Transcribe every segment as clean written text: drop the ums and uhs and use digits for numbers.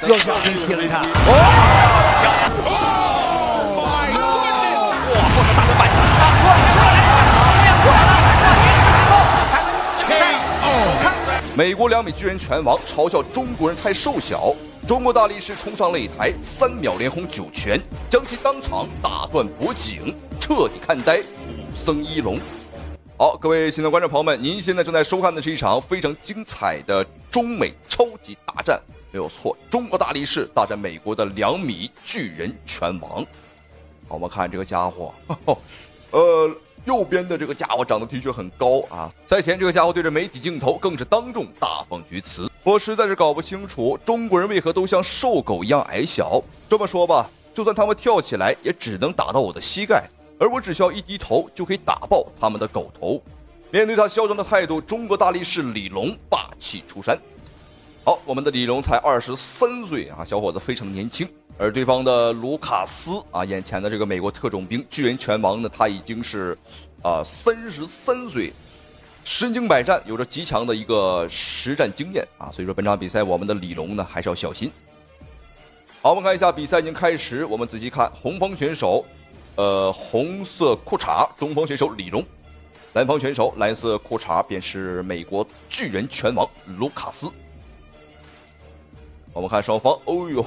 又想跟踢了一看，美国2米巨人拳王嘲笑中国人太瘦小，中国大力士冲上擂台，3秒连轰9拳，将其当场打断脖颈，彻底看呆武僧一龙。好，各位新的观众朋友们，您现在正在收看的是一场非常精彩的中美超级大战，没有错，中国大力士大战美国的2米巨人拳王。好，我们看这个家伙，右边的这个家伙长得的确很高啊。赛前这个家伙对着媒体镜头更是当众大放厥词，我实在是搞不清楚中国人为何都像瘦狗一样矮小。这么说吧，就算他们跳起来也只能打到我的膝盖，而我只需要一低头就可以打爆他们的狗头。面对他嚣张的态度，中国大力士李龙霸气出山。好，我们的李龙才23岁啊，小伙子非常年轻。而对方的卢卡斯啊，眼前的这个美国特种兵巨人拳王呢，他已经是33岁，身经百战，有着极强的一个实战经验啊，所以说本场比赛我们的李龙呢还是要小心。好，我们看一下比赛已经开始，我们仔细看红方选手，红色裤衩中方选手李龙，蓝方选手蓝色裤衩便是美国巨人拳王卢卡斯。我们看双方，哦呦，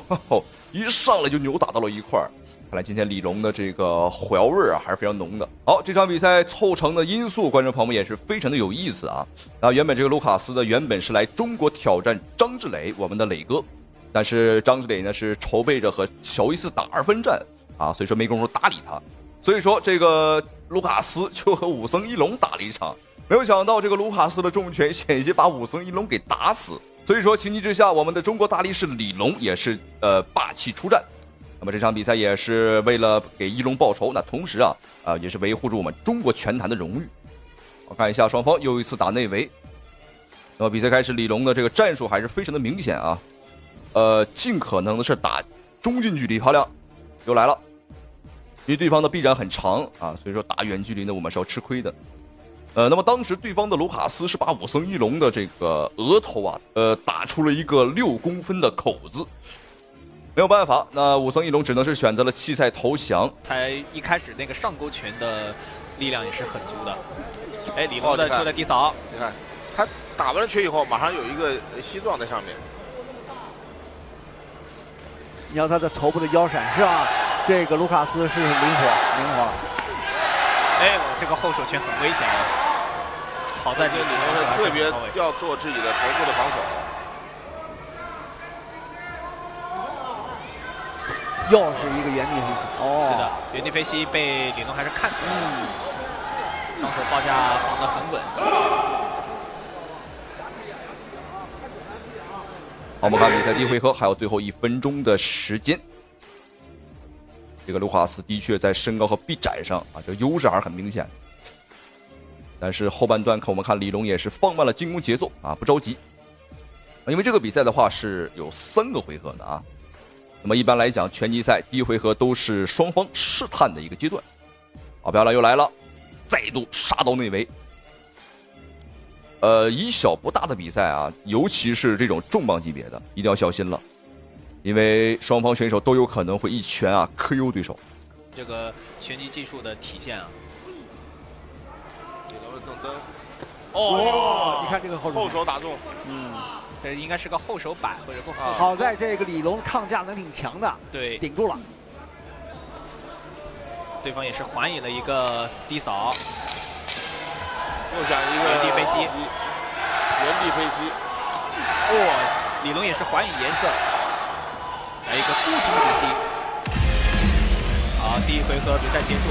一上来就扭打到了一块儿，看来今天李龙的这个火药味啊还是非常浓的。好，这场比赛凑成的因素，观众朋友们也是非常的有意思啊。那原本这个卢卡斯呢，原本是来中国挑战张志磊，我们的磊哥，但是张志磊呢是筹备着和乔伊斯打2分战啊，所以说没工夫搭理他，所以说这个卢卡斯就和武僧一龙打了一场，没有想到这个卢卡斯的重拳险些把武僧一龙给打死。所以说情急之下，我们的中国大力士李龙也是霸气出战。那么这场比赛也是为了给一龙报仇，那同时也是维护住我们中国拳坛的荣誉。我看一下双方又一次打内围。那么比赛开始，李龙的这个战术还是非常的明显啊，尽可能的是打中近距离，漂亮，又来了。因为对方的臂展很长啊，所以说打远距离呢我们是要吃亏的。那么当时对方的卢卡斯是把武僧一龙的这个额头啊，打出了一个6公分的口子，没有办法，那武僧一龙只能是选择了弃赛投降。才一开始那个上勾拳的力量也是很足的。哎，李龙的出了低扫，你看他打完了拳以后，马上有一个膝撞在上面。你要他的头部的腰闪是吧？这个卢卡斯是灵活。哎，这个后手拳很危险啊！好在这个李龙是特别要做自己的头部的防守。又是一个原地飞膝。是的，原地飞膝被李龙还是看出来了。双手报价放得很稳。好，我们看比赛第一回合还有最后1分钟的时间。这个卢卡斯的确在身高和臂展上啊，这个优势还是很明显的。但是后半段我们看李龙也是放慢了进攻节奏啊，不着急。因为这个比赛的话是有3个回合的啊。那么一般来讲，拳击赛第一回合都是双方试探的一个阶段。好，漂亮，又来了，再度杀到内围。以小博大的比赛啊，尤其是这种重磅级别的，一定要小心了。因为双方选手都有可能会一拳KO 对手，这个拳击技术的体现啊。李龙的正蹬，你看这个后手打中，这应该是个后手摆或者后手。好在这个李龙抗架能挺强的，对，顶住了。对方也是还以了一个低扫，又想一个原地飞膝，李龙也是还以颜色。来一个孤掌止膝。好，第一回合比赛结束。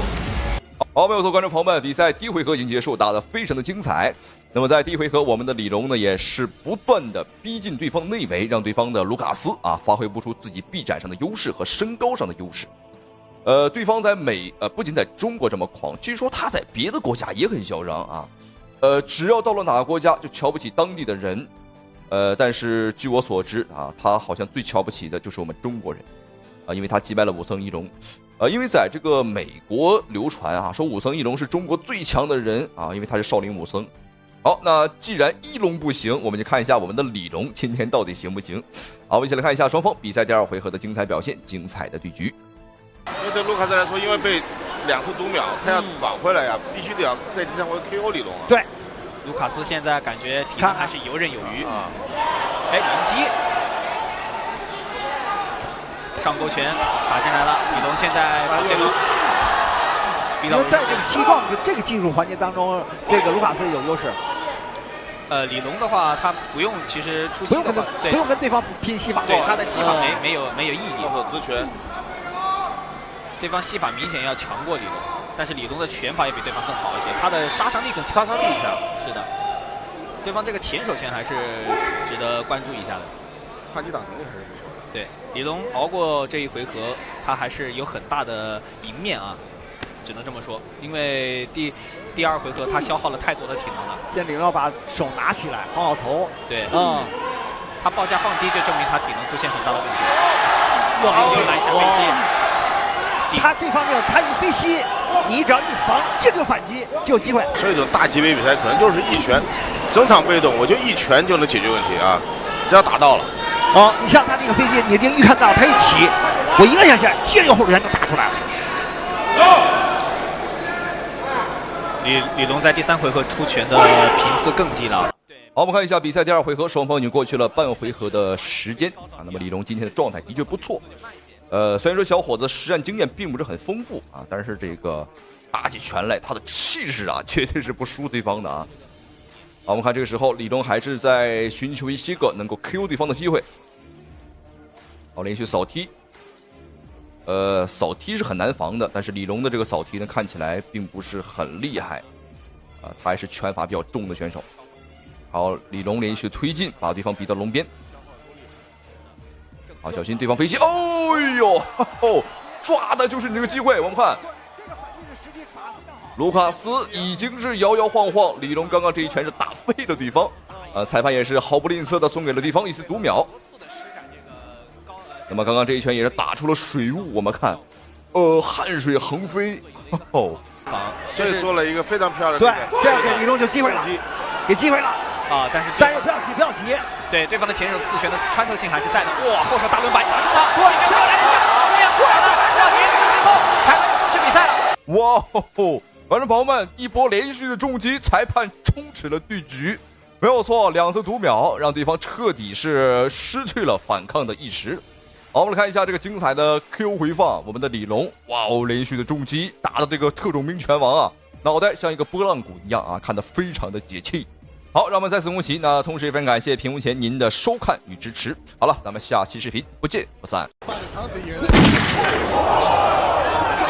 好，没有错，观众朋友们，比赛第一回合已经结束，打得非常的精彩。那么在第一回合，我们的李龙呢也是不断的逼近对方内围，让对方的卢卡斯发挥不出自己臂展上的优势和身高上的优势。对方在不仅在中国这么狂，据说他在别的国家也很嚣张啊。只要到了哪个国家就瞧不起当地的人。但是据我所知他好像最瞧不起的就是我们中国人，因为他击败了武僧一龙，因为在这个美国流传说武僧一龙是中国最强的人因为他是少林武僧。好，那既然一龙不行，我们就看一下我们的李龙今天到底行不行。好，我们一起来看一下双方比赛第2回合的精彩表现，精彩的对局。因为对卢卡斯来说，因为被2次读秒，他要挽回来呀，必须得要在第3回 KO 李龙啊。对，卢卡斯现在感觉体能还是游刃有余啊。哎，迎击，上勾拳打进来了，李龙现在把这个逼到。因为在这个西撞的这个技术环节当中，这个卢卡斯有优势。李龙的话，他不用其实出不用西的话，不用跟对方拼西法，对他的西法没有意义。动手直拳，对方西法明显要强过李龙，但是李龙的拳法也比对方更好一些，他的杀伤力更强。杀伤力强。是的，对方这个前手拳还是值得关注一下的。抗击挡能力还是不错的。对，李龙熬过这一回合，他还是有很大的赢面啊，只能这么说。因为第2回合他消耗了太多的体能了。现在李龙要把手拿起来，放好头。对，他报价放低，就证明他体能出现很大的问题。又来一下飞膝。他这方面他一飞膝，你只要一防，这个反击就有机会。所以这种大级别比赛可能就是一拳，整场被动，我就一拳就能解决问题啊，只要打到了。你像他这个飞机，你一看到他一起，我一摁下去，接着一个后拳就打出来了。李龙在第3回合出拳的频次更低了。好，我们看一下比赛第2回合，双方已经过去了半回合的时间啊。那么李龙今天的状态的确不错，虽然说小伙子实战经验并不是很丰富啊，但是这个打起拳来，他的气势啊，绝对是不输对方的啊。好，我们看这个时候，李龙还是在寻求一些个能够 KO 对方的机会。好，连续扫踢，扫踢是很难防的，但是李龙的这个扫踢呢，看起来并不是很厉害，他还是拳法比较重的选手。好，李龙连续推进，把对方逼到龙边。好，小心对方飞机，哦呦，抓的就是你这个机会。我们看，卢卡斯已经是摇摇晃晃，李龙刚刚这一拳是打飞了对方，裁判也是毫不吝啬的送给了对方一次读秒。那么刚刚这一拳也是打出了水雾，我们看，汗水横飞，所以做了一个非常漂亮的。对，这样给李龙就机会了，给机会了啊！但是不要急，不要急。对，对方的前手刺拳的穿透性还是在的。哇，后手大轮摆，过来了，连续进攻，裁判终止比赛了。哇吼！观众朋友们，一波连续的重击，裁判终止了对局。没有错，2次读秒让对方彻底是失去了反抗的意识。好，我们来看一下这个精彩的 KO 回放，我们的李龙，哇哦，连续的重击打的这个特种兵拳王啊，脑袋像一个拨浪鼓一样啊，看得非常的解气。好，让我们再次恭喜，那同时也非常感谢屏幕前您的收看与支持。好了，咱们下期视频不见不散。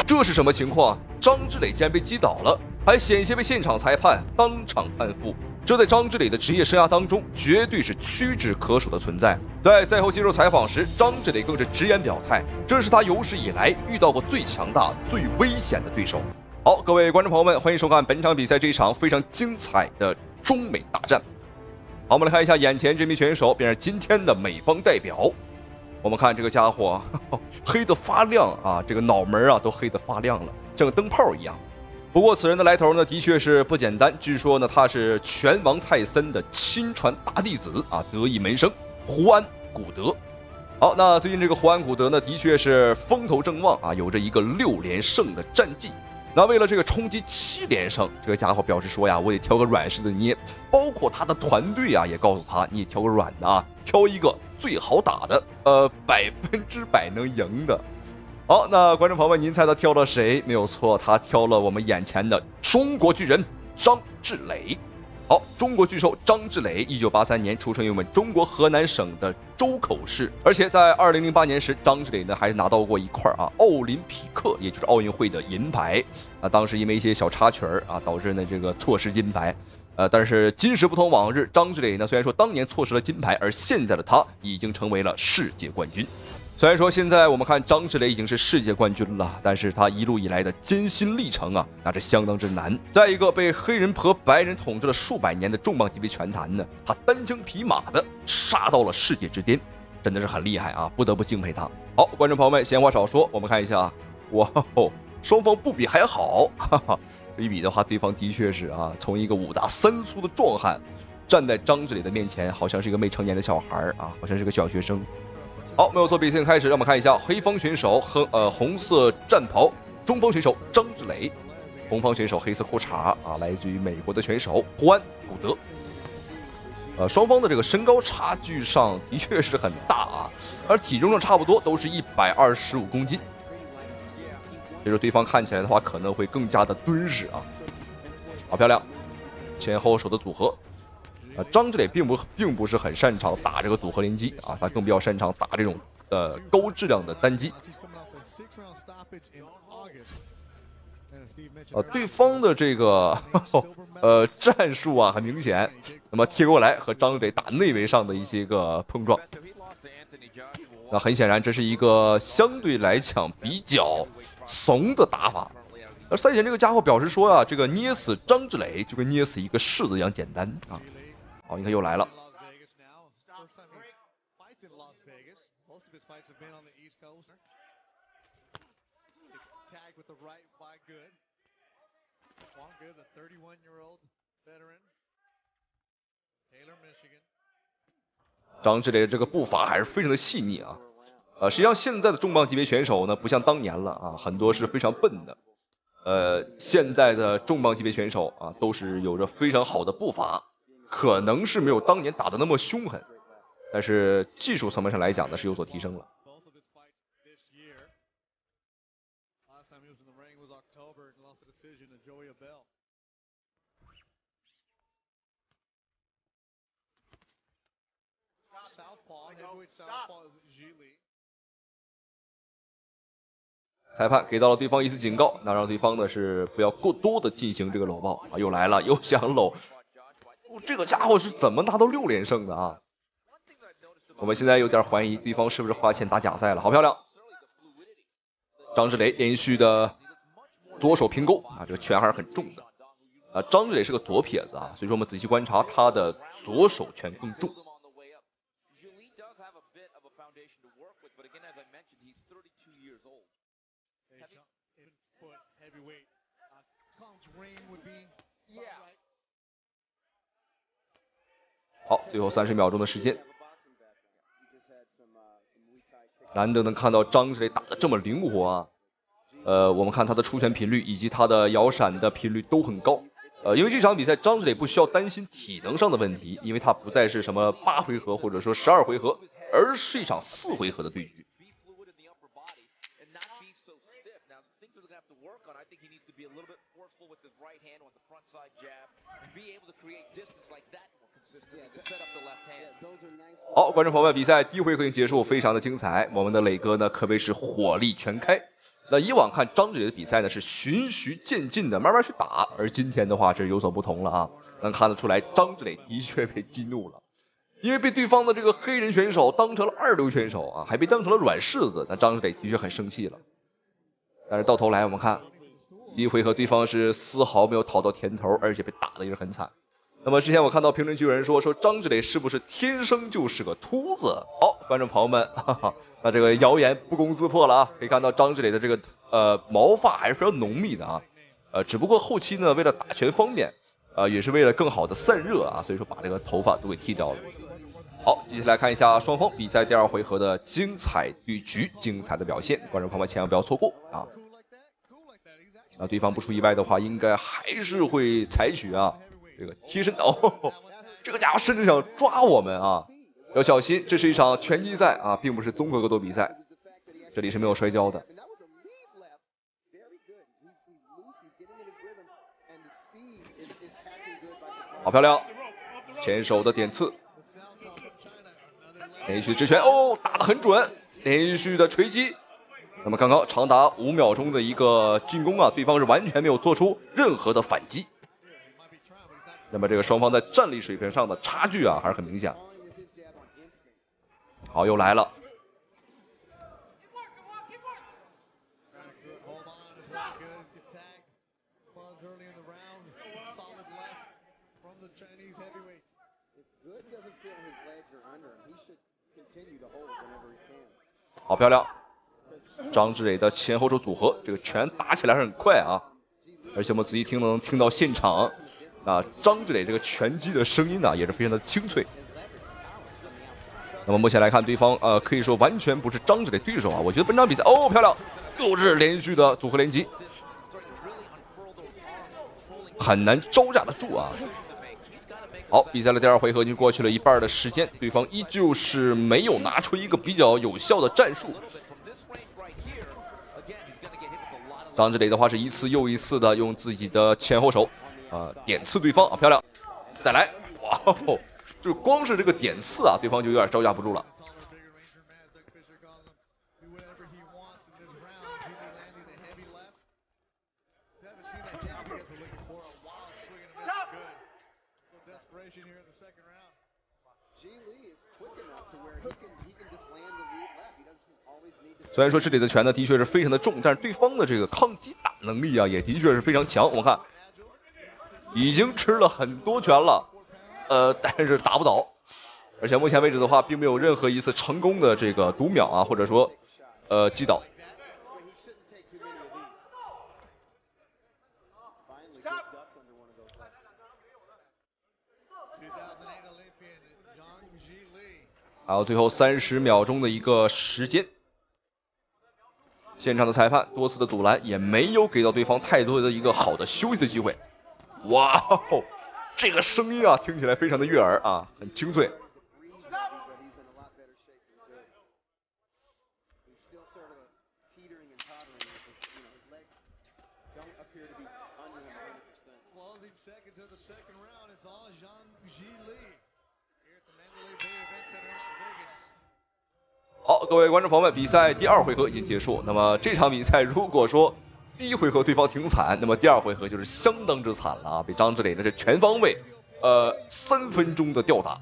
这是什么情况？张志磊竟然被击倒了，还险些被现场裁判当场判负。这在张志磊的职业生涯当中绝对是屈指可数的存在。在赛后接受采访时，张志磊更是直言表态，这是他有史以来遇到过最强大、最危险的对手。好，各位观众朋友们，欢迎收看本场比赛这一场非常精彩的中美大战。好，我们来看一下眼前这名选手，便是今天的美方代表。我们看这个家伙，黑得发亮啊，这个脑门啊都黑得发亮了，像个灯泡一样。不过此人的来头呢，的确是不简单。据说呢，他是拳王泰森的亲传大弟子啊，得意门生胡安·古德。好，那最近这个胡安·古德呢，的确是风头正旺啊，有着一个6连胜的战绩。那为了这个冲击7连胜，这个家伙表示说呀，我得挑个软柿子捏。包括他的团队啊，也告诉他，你也挑个软的啊，挑一个最好打的，100%能赢的。好，那观众朋友们，您猜他挑了谁？没有错，他挑了我们眼前的中国巨人张志磊。好，中国巨兽张志磊，1983年出生于我们中国河南省的周口市，而且在2008年时，张志磊呢还拿到过一块奥林匹克，也就是奥运会的银牌。当时因为一些小插曲导致呢这个错失金牌。但是今时不同往日，张志磊呢虽然说当年错失了金牌，而现在的他已经成为了世界冠军。虽然说现在我们看张志磊已经是世界冠军了，但是他一路以来的艰辛历程啊，那是相当之难。在一个被黑人和白人统治了数百年的重磅级别拳坛呢，他单枪匹马的杀到了世界之巅，真的是很厉害啊，不得不敬佩他。好，观众朋友们，闲话少说，我们看一下，哇哦，双方不比还好，哈哈，这一比的话，对方的确是从一个5大3粗的壮汉，站在张志磊的面前，好像是一个未成年的小孩好像是个小学生。好，没有错，比赛开始，让我们看一下黑方选手红色战袍，中方选手张志磊，红方选手黑色裤衩啊，来自于美国的选手胡安·古德。双方的这个身高差距上的确是很大啊，而体重上差不多都是125公斤，所以说对方看起来的话可能会更加的敦实啊。好漂亮，前后手的组合。张志磊并不是很擅长打这个组合连击啊，他更比较擅长打这种高质量的单击。对方的这个战术啊很明显，那么贴过来和张志磊打内围上的一些个碰撞，那很显然这是一个相对来讲比较怂的打法。而赛前这个家伙表示说啊，这个捏死张志磊就跟捏死一个柿子一样简单啊。好，你看又来了。张志磊的这个步伐还是非常的细腻啊。实际上现在的重磅级别选手呢，不像当年了啊，很多是非常笨的。现在的重磅级别选手啊，都是有着非常好的步伐。可能是没有当年打的那么凶狠，但是技术层面上来讲呢是有所提升了。裁判给到了对方一次警告，那让对方呢是不要过多的进行这个搂抱啊，又来了，又想搂。这个家伙是怎么拿到6连胜的啊？我们现在有点怀疑对方是不是花钱打假赛了。好漂亮！张志磊连续的左手平勾啊，这个拳还是很重的啊。张志磊是个左撇子啊，所以说我们仔细观察他的左手拳更重。好，最后30秒钟的时间，难得能看到张志磊打得这么灵活啊。我们看他的出拳频率以及他的摇闪的频率都很高。因为这场比赛张志磊不需要担心体能上的问题，因为他不再是什么8回合或者说12回合，而是一场4回合的对局。好，观众朋友们，比赛第一回合已经结束，非常的精彩。我们的磊哥呢可谓是火力全开。那以往看张志磊的比赛呢是循序渐进的慢慢去打，而今天的话这有所不同了啊。能看得出来张志磊的确被激怒了，因为被对方的这个黑人选手当成了2流选手啊，还被当成了软柿子，那张志磊的确很生气了。但是到头来我们看第一回合对方是丝毫没有讨到甜头，而且被打得也是很惨。那么之前我看到评论区有人说张志磊是不是天生就是个秃子？好，观众朋友们，那这个谣言不攻自破了啊！可以看到张志磊的这个毛发还是非常浓密的啊，只不过后期呢为了打拳方便也是为了更好的散热啊，所以说把这个头发都给剃掉了。好，接下来看一下双方比赛第2回合的精彩对局，精彩的表现，观众朋友们千万不要错过啊！那对方不出意外的话，应该还是会采取这个贴身哦，这个家伙甚至想抓我们啊，要小心，这是一场拳击赛啊，并不是综合格斗比赛，这里是没有摔跤的。好漂亮，前手的点刺，连续直拳哦，打得很准，连续的锤击。那么刚刚长达5秒钟的一个进攻啊，对方是完全没有做出任何的反击。那么这个双方在战力水平上的差距啊，还是很明显。好，又来了。好漂亮，张志磊的前后手组合，这个拳打起来是很快啊，而且我们仔细听能听到现场张志磊这个拳击的声音呢，也是非常的清脆。那么目前来看，对方可以说完全不是张志磊对手啊。我觉得本场比赛哦漂亮，又是连续的组合连击，很难招架得住啊。好，比赛的第2回合已经过去了一半的时间，对方依旧是没有拿出一个比较有效的战术。张志磊的话是一次又一次的用自己的前后手点刺对方啊，漂亮！再来，哇哦，就光是这个点刺啊，对方就有点招架不住了。虽然说这里的拳呢的确是非常的重，但是对方的这个抗击打能力啊也的确是非常强。我们看，已经吃了很多拳了，但是打不倒，而且目前为止的话，并没有任何一次成功的这个读秒啊，或者说击倒。还有最后30秒钟的一个时间。现场的裁判多次的阻拦，也没有给到对方太多的一个好的休息的机会。哇哦，这个声音啊，听起来非常的悦耳啊，很清脆。好，各位观众朋友们，比赛第2回合已经结束。那么这场比赛，如果说第1回合对方挺惨，那么第2回合就是相当之惨了啊！被张志磊呢是全方位3分钟的吊打，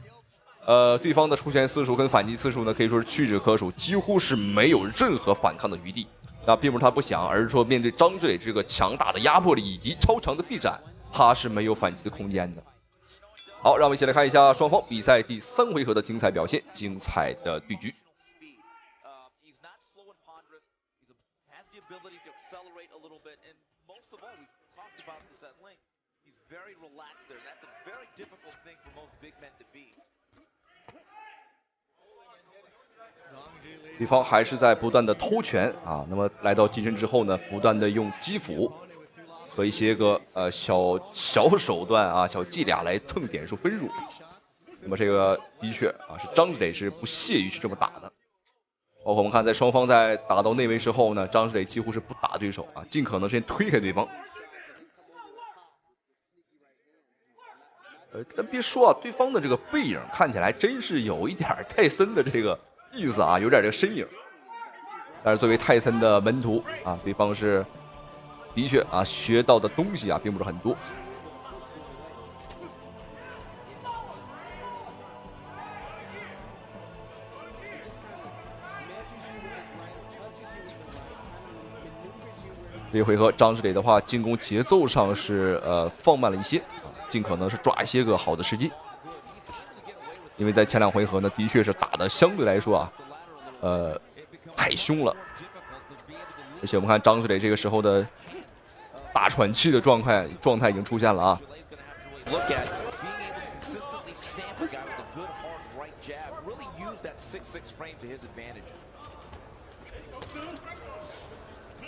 对方的出拳次数跟反击次数呢可以说是屈指可数，几乎是没有任何反抗的余地。那并不是他不想，而是说面对张志磊这个强大的压迫力以及超长的臂展，他是没有反击的空间的。好，让我们一起来看一下双方比赛第3回合的精彩表现，精彩的对局。ability to accelerate a little bit, and most of all, we've talked about this at length. He's very relaxed there. That's a very difficult thing for most big men to be. 对方还是在不断的偷拳啊，那么来到近身之后呢，不断的用击斧和一些个小手段啊、小伎俩来蹭点数分数。那么这个的确啊，是张志磊是不屑于去这么打的。包括我们看，在双方在打到内围之后呢，张志磊几乎是不打对手啊，尽可能先推开对方。但别说啊，对方的这个背影看起来真是有一点泰森的这个意思啊，有点这个身影。但是作为泰森的门徒啊，对方是的确啊学到的东西啊并不是很多。这一回合张志磊的话，进攻节奏上是放慢了一些，尽可能是抓一些个好的时机。因为在前2回合呢，的确是打的相对来说啊，太凶了。而且我们看张志磊这个时候的大喘气的状态已经出现了啊。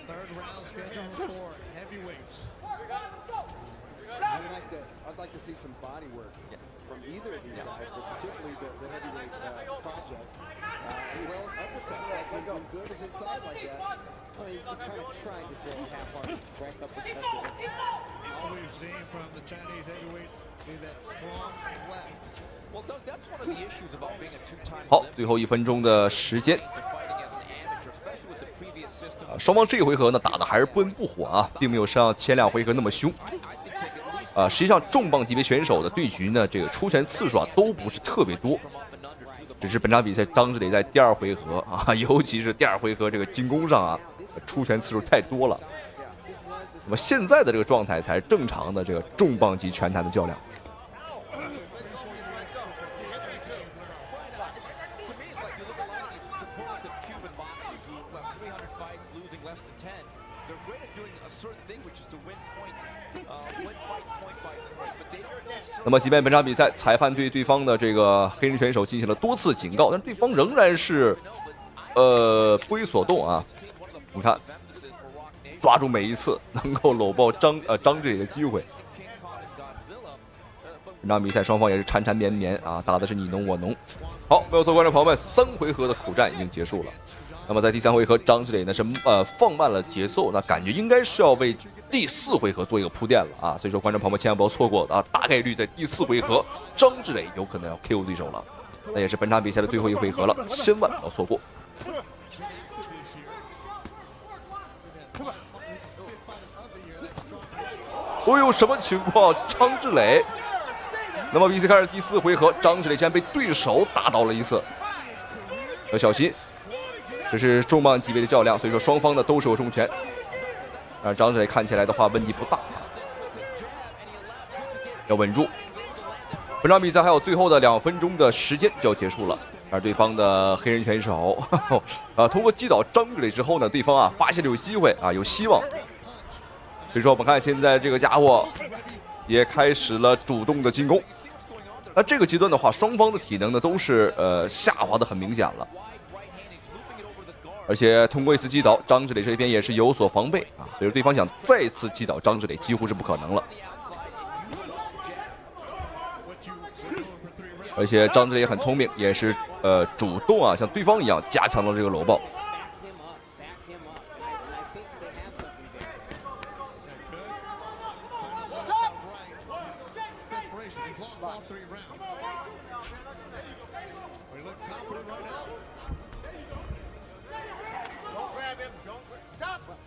Third round scheduled for heavyweights. I'd like to see some body work from either of these guys, but particularly the heavyweight project, as well as uppercuts. Like when Good is inside like that, I mean, you're kind of trying to throw a half-hearted breast uppercut. All we've seen from the Chinese heavyweight is that strong left. Well, Doug, that's one of the issues about being a two-time. 好，最后1分钟的时间。双方这一回合呢打的还是不温不火啊，并没有像前2回合那么凶。实际上重磅级别选手的对局呢，这个出拳次数啊都不是特别多，只是本场比赛张志磊在第2回合啊，尤其是第2回合这个进攻上啊，出拳次数太多了。那么现在的这个状态才是正常的这个重磅级拳坛的较量。那么，即便本场比赛裁判对对方的这个黑人选手进行了多次警告，但是对方仍然是不为所动啊。你看，抓住每一次能够搂抱张志磊的机会。本场比赛双方也是缠缠绵绵啊，打的是你侬我侬。好，没有错，观众朋友们，3回合的苦战已经结束了。那么在第3回合，张志磊呢是放慢了节奏，那感觉应该是要为第4回合做一个铺垫了啊。所以说，观众朋友们千万不要错过啊，大概率在第4回合，张志磊有可能要 KO 对手了。那也是本场比赛的最后一回合了，千万不要错过。哦呦，什么情况？张志磊。那么比赛开始第4回合，张志磊竟然被对手打倒了一次，要小心。这是重磅级别的较量，所以说双方呢都是有重拳。让张志磊看起来的话问题不大，要稳住。本场比赛还有最后的2分钟的时间就要结束了，而对方的黑人选手通过击倒张志磊之后呢，对方发现了有机会有希望。所以说我们看现在这个家伙也开始了主动的进攻。那这个阶段的话，双方的体能呢都是下滑的很明显了。而且通过一次击倒，张志磊这边也是有所防备啊，所以说对方想再次击倒张志磊几乎是不可能了。而且张志磊也很聪明，也是主动像对方一样加强了这个搂抱。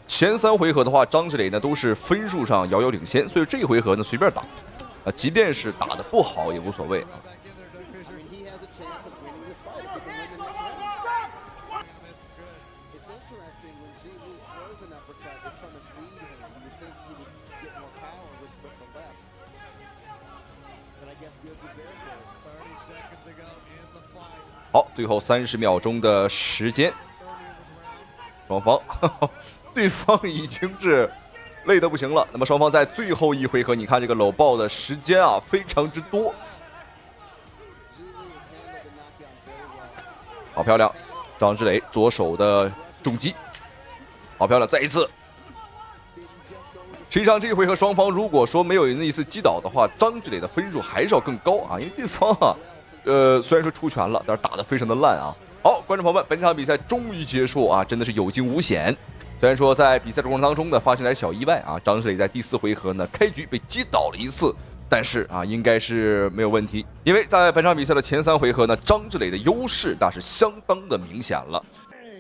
前3回合的话，张志磊呢都是分数上遥遥领先，所以这一回合呢随便打，即便是打得不好也无所谓。好，最后30秒钟的时间，双方对方已经是累得不行了。那么双方在最后一回合，你看这个搂抱的时间非常之多，好漂亮！张志磊左手的重击，好漂亮！再一次。实际上这一回合双方如果说没有那一次击倒的话，张志磊的分数还是要更高因为对方虽然说出拳了，但是打得非常的烂好，观众朋友们，本场比赛终于结束真的是有惊无险。虽然说在比赛的过程当中呢，发生点小意外张志磊在第4回合呢开局被击倒了一次，但是应该是没有问题，因为在本场比赛的前3回合呢，张志磊的优势那是相当的明显了。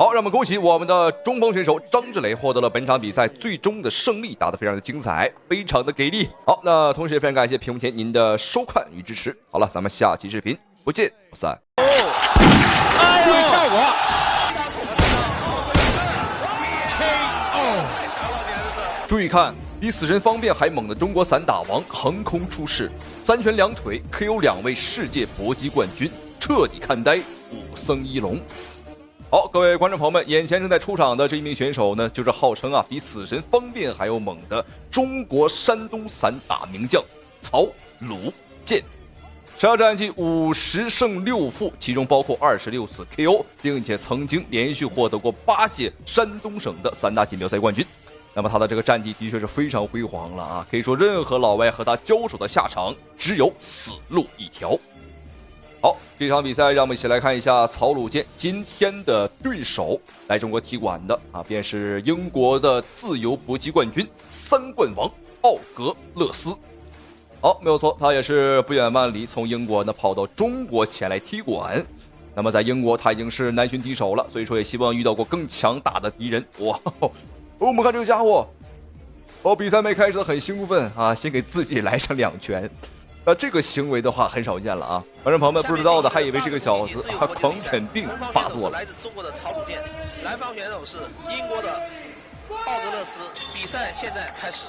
好，让我们恭喜我们的中锋选手张志磊获得了本场比赛最终的胜利，打得非常的精彩，非常的给力。好，那同时也非常感谢屏幕前您的收看与支持。好了，咱们下期视频不见不散。哎呦，效果！注意看，比死神方便还猛的中国散打王横空出世，3拳2腿 KO 2位世界搏击冠军，彻底看呆武僧一龙。好，各位观众朋友们，眼前正在出场的这一名选手呢，就是号称比死神方便还要猛的中国山东散打名将曹鲁健。10场战绩50胜6负，其中包括26次 KO， 并且曾经连续获得过8届山东省的散打锦标赛冠军。那么他的这个战绩的确是非常辉煌了可以说任何老外和他交手的下场只有死路一条。好，这场比赛让我们一起来看一下曹鲁健今天的对手，来中国踢馆的便是英国的自由搏击冠军3冠王奥格勒斯。好，没有错，他也是不远万里从英国呢跑到中国前来踢馆。那么在英国他已经是难寻敌手了，所以说也希望遇到过更强大的敌人。哇，我们看这个家伙比赛没开始的很兴奋先给自己来上2拳。那这个行为的话很少见了观众朋友们不知道的还以为这个小子狂犬病发作了。来自中国的曹鲁健，南方选手是英国的奥格勒斯。比赛现在开始。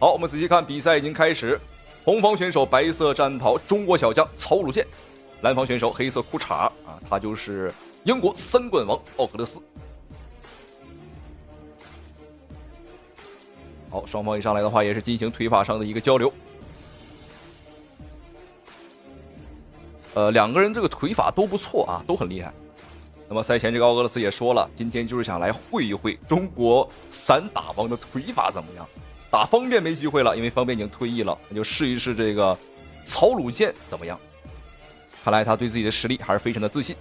好，我们仔细看，比赛已经开始。红方选手白色战袍中国小将曹鲁健，蓝方选手黑色裤衩他就是英国3冠王奥格勒斯。好，双方一上来的话也是进行腿法上的一个交流。两个人这个腿法都不错啊，都很厉害。那么赛前这个奥格勒斯也说了，今天就是想来会一会中国散打王的腿法怎么样。打方便没机会了，因为方便已经退役了，那就试一试这个曹鲁健怎么样。看来他对自己的实力还是非常的自信。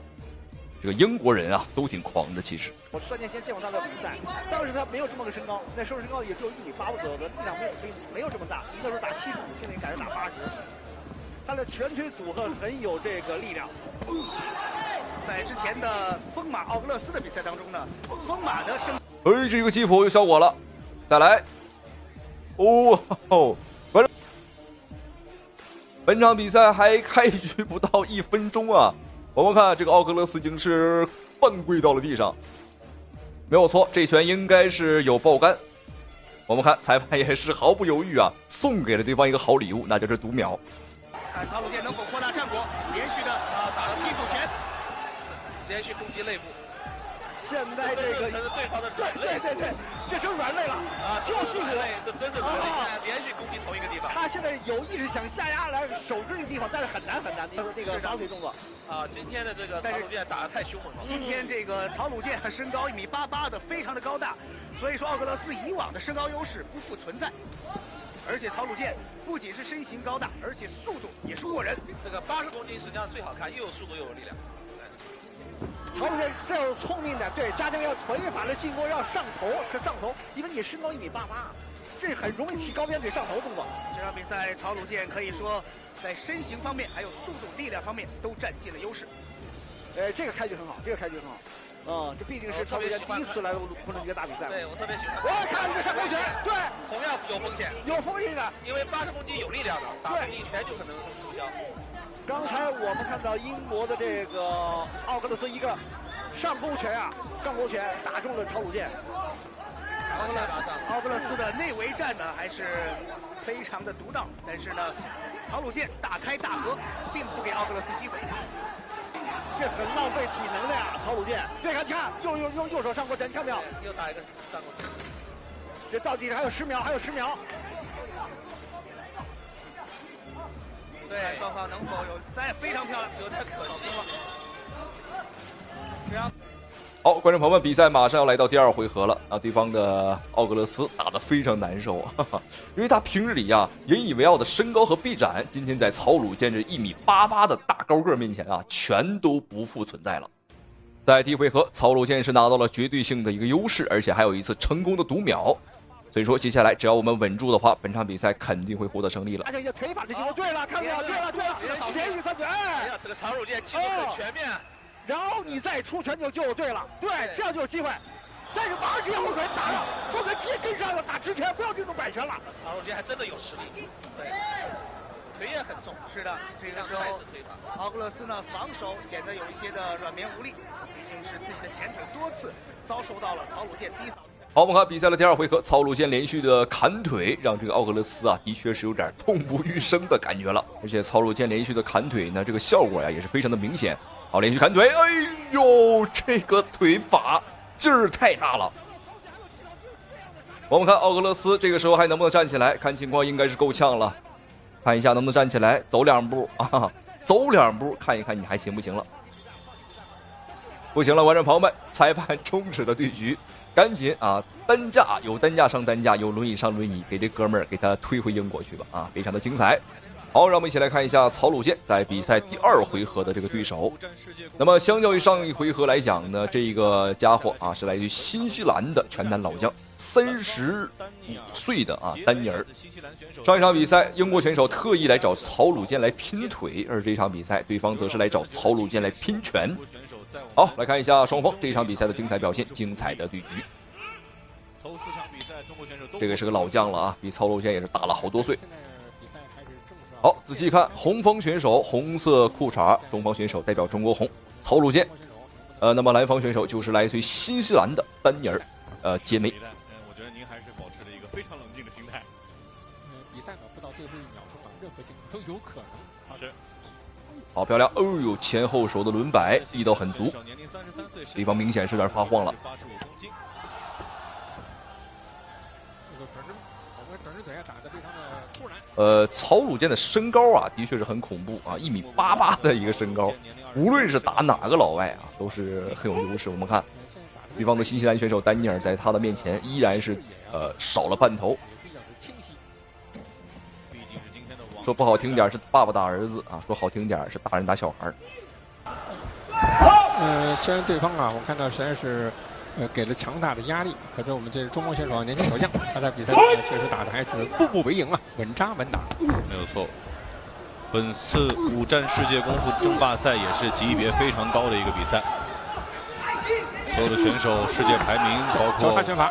这个英国人啊都挺狂的，其实。我3年前见过他的比赛，当时他没有这么个身高，那时候身高也只有1.85米左右的，力量没有这么大。那时候打75，现在改成打80。他的拳腿组合很有这个力量。在之前的疯马奥格勒斯的比赛当中呢，疯马的身，这个击服有效果了，再来。本场比赛还开局不到1分钟啊，我们看这个奥格勒斯已经是半跪到了地上，没有错，这拳应该是有爆杆。我们看裁判也是毫不犹豫啊，送给了对方一个好礼物，那就是读秒。看曹鲁健能否扩大战果，连续的打了屁股拳，连续攻击肋部。现在这个成了对方的软肋，对，这成软肋了啊！就是软肋，这真是软肋，连续攻击同一个地方。他现在有意识想下压来守这个地方，但是很难。他说这个拔腿动作啊，今天的这个曹鲁健打得太凶猛了。今天这个曹鲁健身高1.88米的，非常的高大，所以说奥格勒斯以往的身高优势不复存在。而且曹鲁健不仅是身形高大，而且速度也是过人。这个80公斤实际上最好看，又有速度又有力量。曹鲁健最有聪明的，对，加强要腿法的进攻，要上头，因为你身高1.88米，这很容易起高鞭腿上头动作。这场比赛曹鲁健可以说在身形方面还有速度力量方面都占尽了优势。这个开局很好，这毕竟是曹鲁健第一次来昆仑决大比赛。对，我特别喜欢。我看这个上勾拳，对，同样有风险的，因为80公斤有力量的，打出一拳就可能输掉。刚才我们看到英国的这个奥格勒斯一个上勾拳打中了曹鲁健。奥格勒斯的内围战呢还是非常的独到，但是呢，曹鲁健大开大合，并不给奥格勒斯机会。这很浪费体能的呀，曹鲁健。这个你看，右手上勾拳，你看没有？又打一个上勾拳。这倒计时还有10秒，对，双方能否有？咱也非常漂亮，有点可惜了。好，观众朋友们，比赛马上要来到第2回合了啊！对方的奥格勒斯打得非常难受啊，因为他平日里呀引以为傲的身高和臂展，今天在曹鲁健这1.88米的大高个面前啊，全都不复存在了。在第1回合，曹鲁健是拿到了绝对性的一个优势，而且还有一次成功的读秒。所以说，接下来只要我们稳住的话，本场比赛肯定会获得胜利了。而且这腿法这进攻对了，看没有？对了，连续3拳。哎呀，这个曹鲁健进攻很全面。然后你再出拳就对了，对，这样就有机会。再是马上直接后腿打了，后腿直接跟上了，打直拳，不要这种摆拳了。曹鲁健还真的有实力，对，腿也很重。是的，这个时候奥格勒斯呢防守显得有一些的软绵无力，毕竟是自己的前腿多次遭受到了曹鲁健低扫。好，我们看比赛的第2回合，曹鲁健连续的砍腿，让这个奥格勒斯啊，的确是有点痛不欲生的感觉了。而且曹鲁健连续的砍腿呢，这个效果呀也是非常的明显。好，连续砍腿，哎呦，这个腿法劲儿太大了。我们看奥格勒斯这个时候还能不能站起来？看情况应该是够呛了。看一下能不能站起来，走2步啊，走2步，看一看你还行不行了。不行了，观众朋友们，裁判终止了对局。赶紧啊！担架有担架上担架，有轮椅上轮椅，给这哥们儿给他推回英国去吧！啊，非常的精彩。好，让我们一起来看一下曹鲁健在比赛第2回合的这个对手。那么，相较于上一回合来讲呢，这个家伙啊是来自于新西兰的拳坛老将，35岁的啊丹尼尔。上一场比赛，英国选手特意来找曹鲁健来拼腿，而这场比赛对方则是来找曹鲁健来拼拳。好，来看一下双方这场比赛的精彩表现，精彩的对局。这个是个老将了啊，比曹鲁健也是大了好多岁。好，仔细看，红方选手红色裤衩，中方选手代表中国红，曹鲁健。那么蓝方选手就是来自于新西兰的丹尼尔，杰梅。我觉得您还是保持了一个非常冷静的心态。比赛不到最后1秒钟，任何情况都有可能。是。好漂亮！哦呦，前后手的轮摆力道很足，对方明显是有点发慌了。曹鲁健的身高啊，的确是很恐怖啊，1.88米的一个身高，无论是打哪个老外啊，都是很有优势。我们看对方的新西兰选手丹尼尔在他的面前依然是少了半头。说不好听点是爸爸打儿子啊，说好听点是大人打小孩。虽然对方啊，我看到实在是给了强大的压力，可是我们这中国选手年轻小将，他在比赛中确实打的还是步步为营啊，稳扎稳打。没有错。本次5战世界功夫争霸赛也是级别非常高的一个比赛，所有的选手世界排名包括交叉拳法，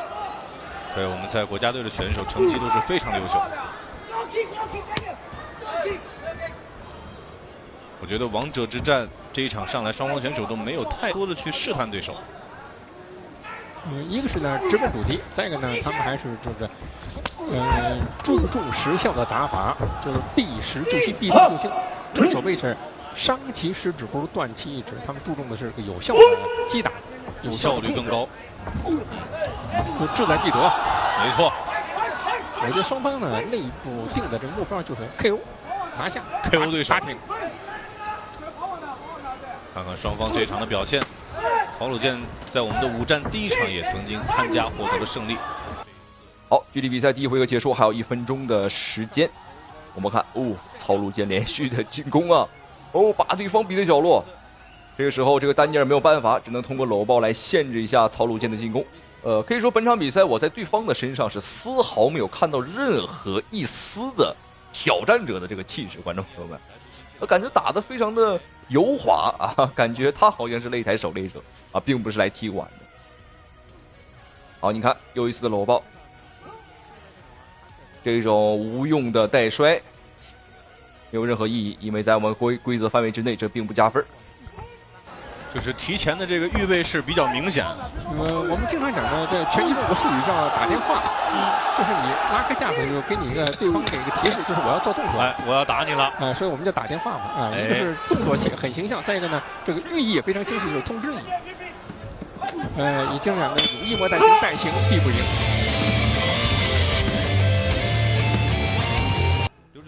对我们在国家队的选手成绩都是非常优秀。我觉得王者之战这一场上来，双方选手都没有太多的去试探对手。一个是呢直奔主题，再一个呢他们还是就是注重实效的打法，就是避实就虚，避动就轻。正所谓是伤其十指不如断其一指，他们注重的是个有效的击打，有效率更高，就志在必得。没错，我觉得双方呢内部定的这个目标就是 KO 拿下 KO 对手。打挺。看看双方这场的表现，曹鲁健在我们的5战第1场也曾经参加，获得了胜利。好，距离比赛第1回合结束还有1分钟的时间，我们看曹鲁健连续的进攻啊，把对方逼在角落。这个时候，这个丹尼尔没有办法，只能通过搂抱来限制一下曹鲁健的进攻。可以说本场比赛我在对方的身上是丝毫没有看到任何一丝的挑战者的这个气势，观众朋友们，我感觉打得非常的油滑啊，感觉他好像是擂台狩猎者啊，并不是来踢馆的。好，你看又一次的搂抱，这种无用的带摔没有任何意义，因为在我们规则范围之内，这并不加分。就是提前的这个预备是比较明显。我们经常讲的这拳击中有个术语叫打电话，就是你拉开架子就给你一个对方给一个提示，就是我要做动作，我要打你了，所以我们叫打电话嘛，一个是动作很形象，再一个呢，这个寓意也非常清晰，就是通知你。已经两个有意莫待行，待行必不赢。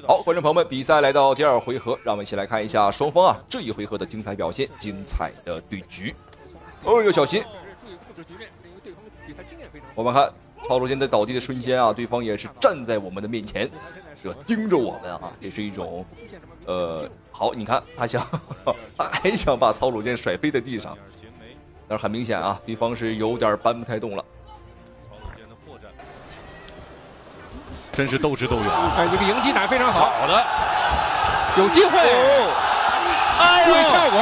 好，观众朋友们，比赛来到第2回合，让我们一起来看一下双方这一回合的精彩表现，精彩的对局。要小心！我们看曹鲁健在倒地的瞬间啊，对方也是站在我们的面前，这盯着我们啊，这是一种好，你看他还想把曹鲁健甩飞在地上，但是很明显啊，对方是有点搬不太动了。真是斗智斗勇，这个迎击打非常好，好的，有机会，注意效果。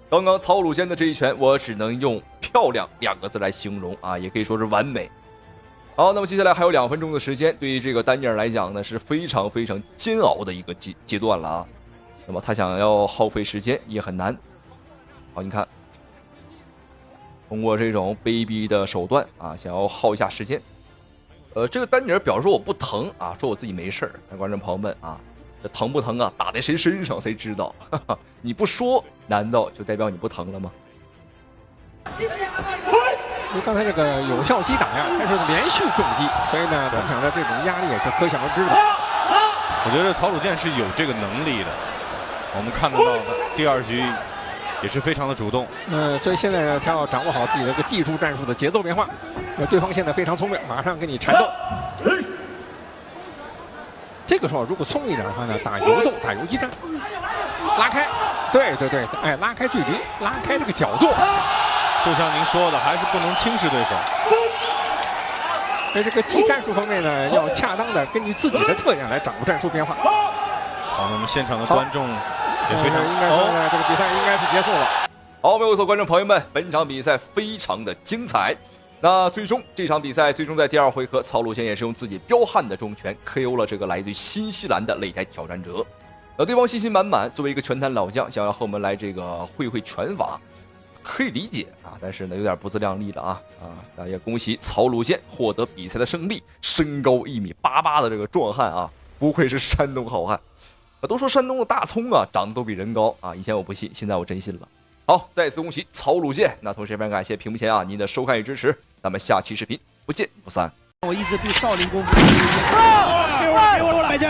刚刚曹鲁健的这一拳，我只能用漂亮2个字来形容啊，也可以说是完美。好，那么接下来还有2分钟的时间，对于这个丹尼尔来讲呢，是非常非常煎熬的一个阶段了啊。那么他想要耗费时间也很难。好，你看。通过这种卑鄙的手段啊，想要耗一下时间。这个丹尼尔表示说我不疼啊，说我自己没事儿。那观众朋友们啊，这疼不疼啊？打在谁身上谁知道？哈哈，你不说，难道就代表你不疼了吗？因为刚才这个有效击打呀，它是连续重击，所以呢，本场的这种压力也是可想而知的。我觉得曹鲁健是有这个能力的，我们看得到的第2局。也是非常的主动，所以现在呢，他要掌握好自己的这个技术战术的节奏变化。对方现在非常聪明，马上跟你缠斗。这个时候如果聪明一点的话呢，打游斗、打游击战，拉开，对，拉开距离，拉开这个角度。就像您说的，还是不能轻视对手。在这个技战术方面呢，要恰当的根据自己的特点来掌握战术变化。好，那么现场的观众。也非常应该说呢，这个比赛应该是结束了。好，没有错，观众朋友们，本场比赛非常的精彩。那最终这场比赛最终在第2回合，曹鲁健也是用自己彪悍的重拳 KO 了这个来自于新西兰的擂台挑战者。对方信心满满，作为一个拳坛老将，想要和我们来这个会拳法，可以理解啊，但是呢有点不自量力了啊！那也恭喜曹鲁健获得比赛的胜利，身高1.88米的这个壮汉啊，不愧是山东好汉。都说山东的大葱啊，长得都比人高啊！以前我不信，现在我真信了。好，再次恭喜曹鲁健。那同时也非常感谢屏幕前您的收看与支持。咱们下期视频不见不散。我一直对少林功夫给我来劲！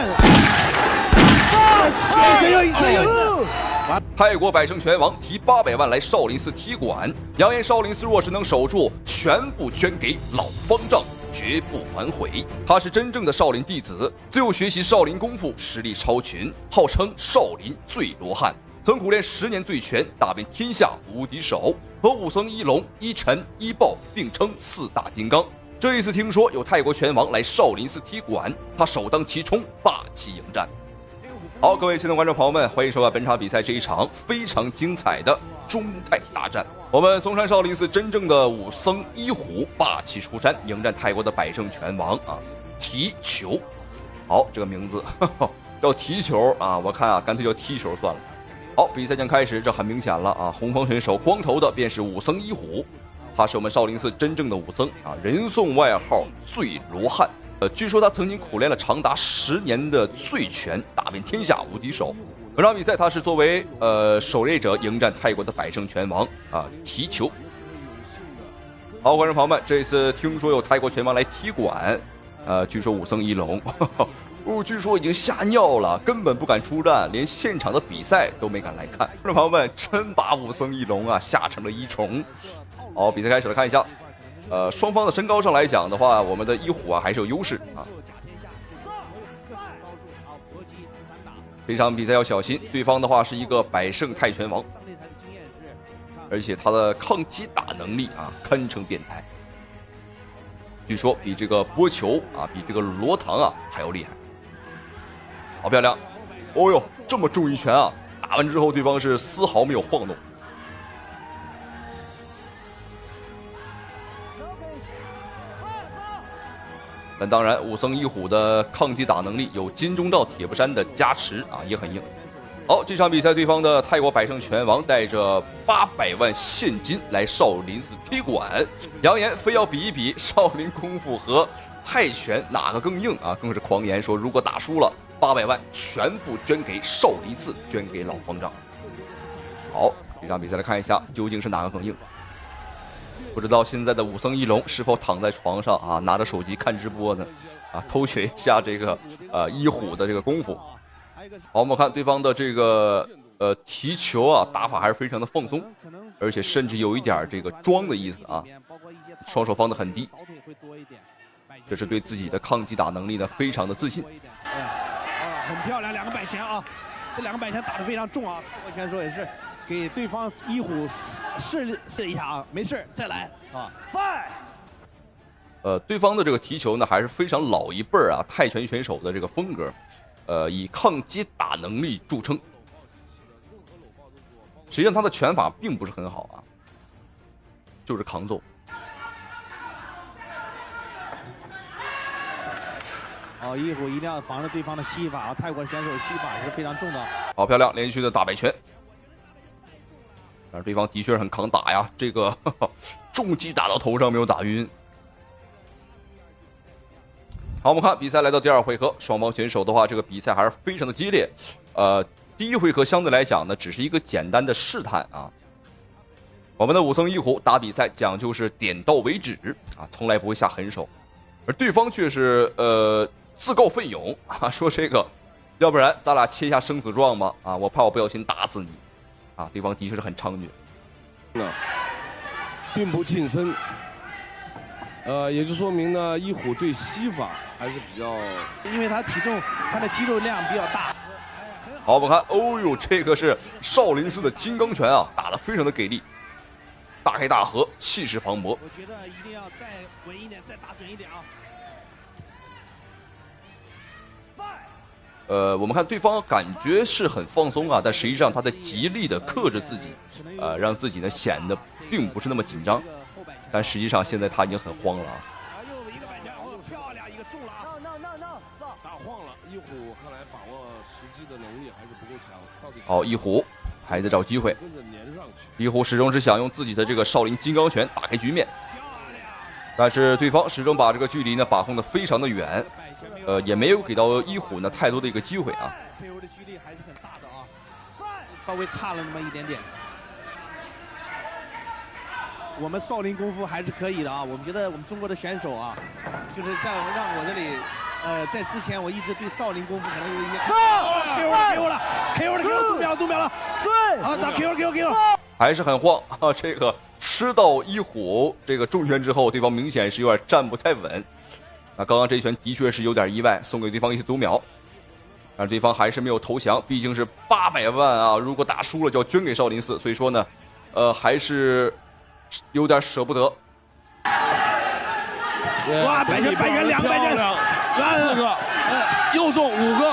泰国百胜拳王提800万来少林寺踢馆，扬言少林寺若是能守住，全部捐给老方丈，绝不反悔。他是真正的少林弟子，自幼学习少林功夫，实力超群，号称少林醉罗汉，曾苦练10年醉拳，打遍天下无敌手，和武僧一龙、一尘、一豹并称4大金刚。这一次听说有泰国拳王来少林寺踢馆，他首当其冲，霸气迎战。好，各位亲爱的观众朋友们，欢迎收看本场比赛这一场非常精彩的中泰大战。我们嵩山少林寺真正的武僧一虎霸气出山，迎战泰国的百胜拳王提球。好，这个名字叫提球啊，我看干脆叫踢球算了。好，比赛将开始，这很明显了红方选手光头的便是武僧一虎，他是我们少林寺真正的武僧人送外号醉罗汉。据说他曾经苦练了长达10年的醉拳，打遍天下无敌手。本场比赛他是作为狩猎者迎战泰国的百胜拳王提球。好，观众朋友们，这次听说有泰国拳王来踢馆，据说武僧一龙据说已经吓尿了，根本不敢出战，连现场的比赛都没敢来看。观众朋友们，真把武僧一龙吓成了一虫。好，比赛开始了，看一下双方的身高上来讲的话，我们的一虎还是有优势这场比赛要小心，对方的话是一个百胜泰拳王，而且他的抗击打能力堪称变态，据说比这个波球比这个罗唐还要厉害。好漂亮，哦呦，这么重一拳打完之后对方是丝毫没有晃动。但当然，武僧一虎的抗击打能力有金钟罩铁布衫的加持也很硬。好，这场比赛对方的泰国百胜拳王带着800万现金来少林寺踢馆，扬言非要比一比少林功夫和泰拳哪个更硬更是狂言说如果打输了800万全部捐给少林寺，捐给老方丈。好，这场比赛来看一下究竟是哪个更硬。不知道现在的武僧一龙是否躺在床上拿着手机看直播呢？偷学一下这个一虎的这个功夫。好，我们看对方的这个提球打法还是非常的放松，而且甚至有一点这个装的意思双手放得很低，这是对自己的抗击打能力呢非常的自信。很漂亮，2个摆拳这2个摆拳打得非常重我先说也是。给对方一虎试一下没事再来对方的这个提球呢还是非常老一辈泰拳选手的这个风格，以抗击打能力著称。实际上他的拳法并不是很好就是扛揍。一虎一定要防着对方的膝法泰国选手膝法是非常重的。好漂亮，连续的大摆拳。但是对方的确很抗打呀，这个重击打到头上没有打晕。好，我们看比赛来到第2回合，双方选手的话，这个比赛还是非常的激烈。第1回合相对来讲呢，只是一个简单的试探我们的武僧一虎打比赛讲究是点到为止从来不会下狠手，而对方却是自告奋勇说这个，要不然咱俩签下生死状吧我怕我不小心打死你。对方的确是很猖獗，并不近身，也就说明呢，一虎对膝法还是比较，因为他体重，他的肌肉量比较大。好，我们看，哦呦，这个是少林寺的金刚拳打得非常的给力，大开大合，气势磅礴。我觉得一定要再稳一点，再打准一点我们看对方感觉是很放松但实际上他在极力的克制自己，让自己呢显得并不是那么紧张，但实际上现在他已经很慌了又一个摆拳，漂亮，一个中了打晃了。一虎看来把握时机的能力还是不够强。好，一虎还在找机会，一虎始终是想用自己的这个少林金刚拳打开局面，但是对方始终把这个距离呢把控的非常的远。也没有给到一虎呢太多的一个机会配合的距离还是很大的稍微差了那么一点点。我们少林功夫还是可以的啊。我们觉得我们中国的选手啊，就是在让我这里，在之前我一直对少林功夫可能有一些 KO 了 KO 读秒了，对，好打 KO， 还是很晃啊！这个吃到一虎这个重拳之后，对方明显是有点站不太稳。那刚刚这一拳的确是有点意外，送给对方一些读秒，但是对方还是没有投降，毕竟是800万啊！如果打输了就要捐给少林寺，所以说呢，还是有点舍不得。哇，200拳，4个，又送5个，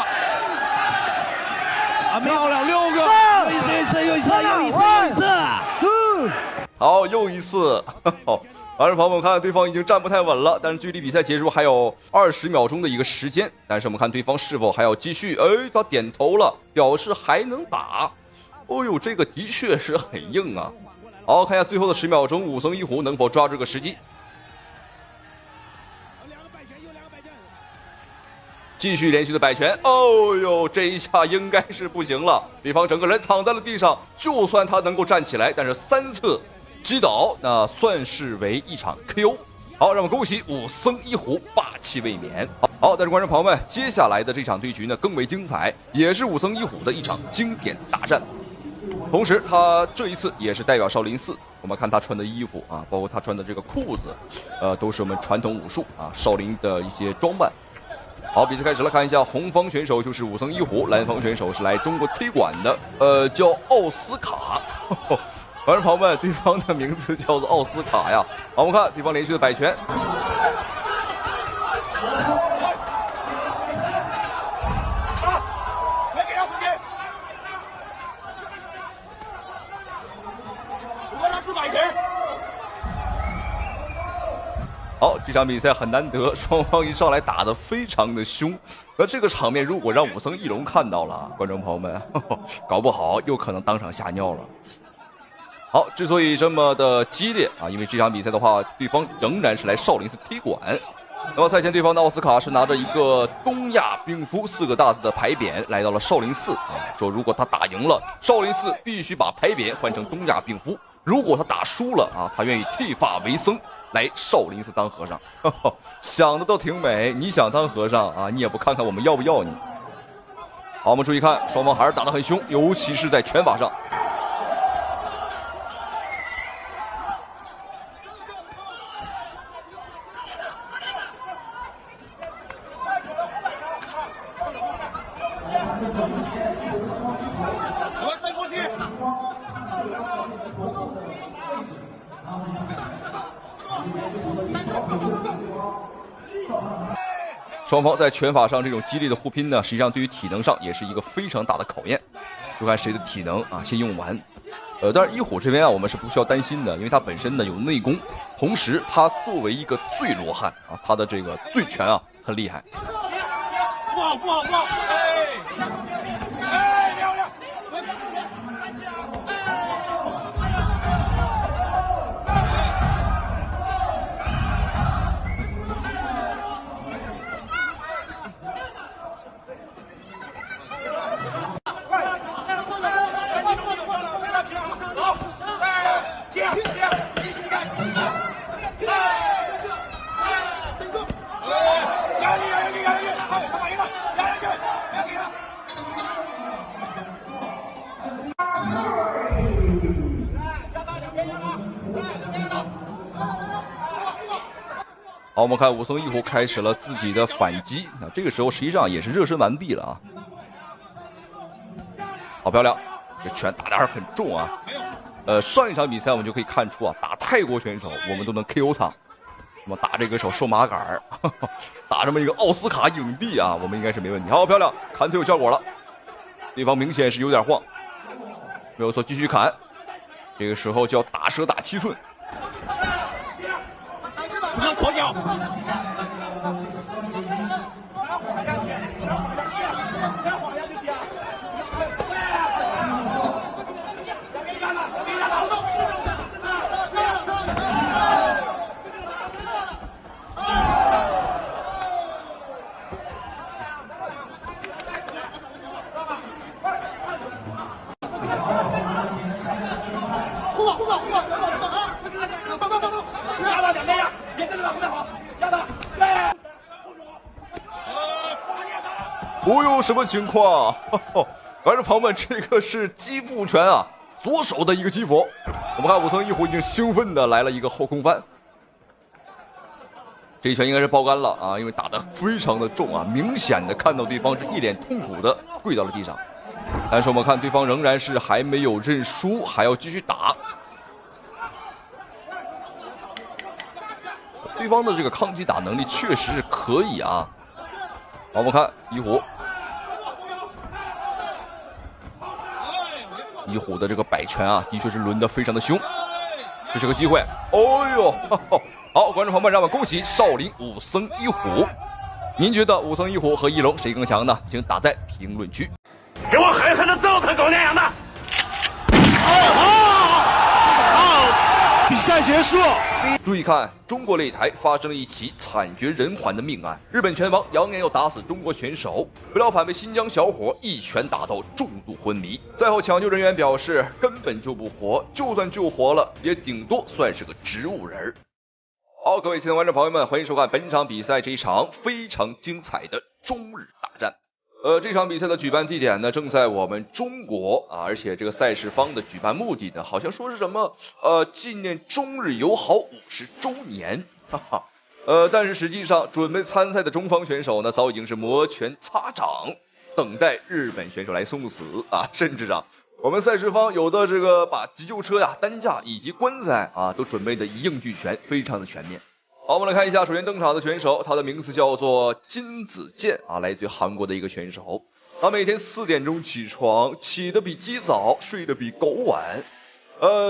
啊，漂亮6个，又一次，好，又一次。完事朋友们看，对方已经站不太稳了，但是距离比赛结束还有20秒钟的一个时间。但是我们看对方是否还要继续？哎，他点头了，表示还能打。哦呦，这个的确是很硬啊。好，看一下最后的10秒钟，武僧一虎能否抓住这个时机？继续连续的摆拳。哦呦，这一下应该是不行了，对方整个人躺在了地上。就算他能够站起来，但是3次击倒，那算是为一场 KO。好，让我们恭喜武僧一虎霸气卫冕。好，但是观众朋友们，接下来的这场对局呢更为精彩，也是武僧一虎的一场经典大战。同时，他这一次也是代表少林寺。我们看他穿的衣服啊，包括他穿的这个裤子，都是我们传统武术啊少林的一些装扮。好，比赛开始了，看一下红方选手就是武僧一虎，蓝方选手是来中国踢馆的，叫奥斯卡。观众朋友们，对方的名字叫做奥斯卡呀。好，我们看对方连续的摆拳。好，这场比赛很难得，双方一上来打得非常的凶。那这个场面如果让武僧一龙看到了，观众朋友们，搞不好又可能当场吓尿了。好，之所以这么的激烈啊，因为这场比赛的话，对方仍然是来少林寺踢馆。那么赛前对方的奥斯卡是拿着一个东亚病夫4个大字的牌匾来到了少林寺啊，说如果他打赢了，少林寺必须把牌匾换成东亚病夫；如果他打输了啊，他愿意剃发为僧，来少林寺当和尚。想的都挺美，你想当和尚啊，你也不看看我们要不要你。好，我们注意看，双方还是打得很凶，尤其是在拳法上。双方在拳法上这种激烈的互拼呢，实际上对于体能上也是一个非常大的考验，就看谁的体能啊先用完。当然一虎这边啊，我们是不需要担心的，因为他本身呢有内功，同时他作为一个醉罗汉啊，他的这个醉拳啊很厉害。不好，漂亮！好，我们看武僧一虎开始了自己的反击，那这个时候实际上也是热身完毕了啊。好漂亮，这拳打得还是很重啊。上一场比赛我们就可以看出啊，打泰国选手我们都能 KO 他，那么打这个手瘦马杆儿，打这么一个奥斯卡影帝啊，我们应该是没问题。好漂亮，砍腿有效果了，对方明显是有点晃，没有错，继续砍，这个时候就要打蛇打7寸。不要左脚。压到两边呀，别跟着往后面跑，压到。哦呦，什么情况？观众朋友们，这个是击腹拳啊，左手的一个击腹。我们看武僧一虎已经兴奋的来了一个后空翻，这一拳应该是爆肝了啊，因为打得非常的重啊，明显的看到对方是一脸痛苦的跪到了地上。但是我们看对方仍然是还没有认输，还要继续打。对方的这个抗击打能力确实是可以啊。好，我们看一虎。一虎的这个摆拳啊，的确是抡得非常的凶，这是个机会。哦呦，好，观众朋友们，让我们恭喜少林武僧一虎。您觉得武僧一虎和一龙谁更强呢？请打在评论区。给我狠狠的揍他，狗娘养的！比赛结束。注意看，中国擂台发生了一起惨绝人寰的命案。日本拳王扬言要打死中国选手，不料反被新疆小伙一拳打到重度昏迷。赛后抢救人员表示，根本救不活，就算救活了，也顶多算是个植物人。好，各位亲爱的观众朋友们，欢迎收看本场比赛这一场非常精彩的中日大战。这场比赛的举办地点呢，正在我们中国啊，而且这个赛事方的举办目的呢，好像说是什么纪念中日友好50周年，哈哈。但是实际上准备参赛的中方选手呢，早已经是摩拳擦掌，等待日本选手来送死啊！甚至啊，我们赛事方有的这个把急救车呀、担架以及棺材啊，都准备的一应俱全，非常的全面。好，我们来看一下，首先登场的选手，他的名字叫做金子健啊，来自于韩国的一个选手。他每天4点钟起床，起得比鸡早，睡得比狗晚，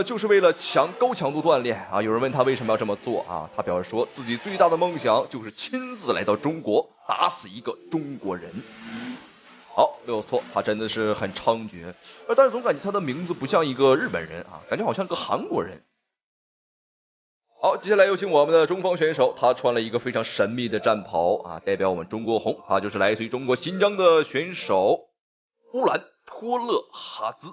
就是为了高强度锻炼啊。有人问他为什么要这么做啊？他表示说自己最大的梦想就是亲自来到中国，打死一个中国人。好，没有错，他真的是很猖獗，但是总感觉他的名字不像一个日本人啊，感觉好像个韩国人。好，接下来有请我们的中方选手，他穿了一个非常神秘的战袍啊，代表我们中国红，他就是来自于中国新疆的选手乌兰托勒哈兹。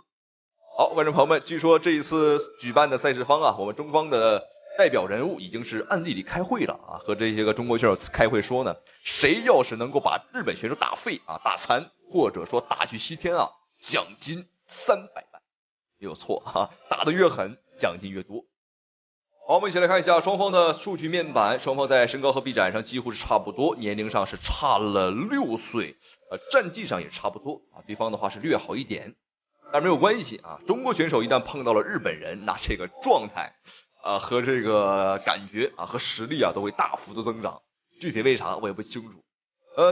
好，观众朋友们，据说这一次举办的赛事方啊，我们中方的代表人物已经是暗地里开会了啊，和这些个中国选手开会说呢，谁要是能够把日本选手打废啊、打残，或者说打去西天啊，奖金300万，没有错啊，打得越狠，奖金越多。好，我们一起来看一下双方的数据面板，双方在身高和臂展上几乎是差不多，年龄上是差了6岁，战绩上也差不多啊，对方的话是略好一点，但没有关系啊，中国选手一旦碰到了日本人，那这个状态和这个感觉啊和实力啊都会大幅的增长，具体为啥我也不清楚。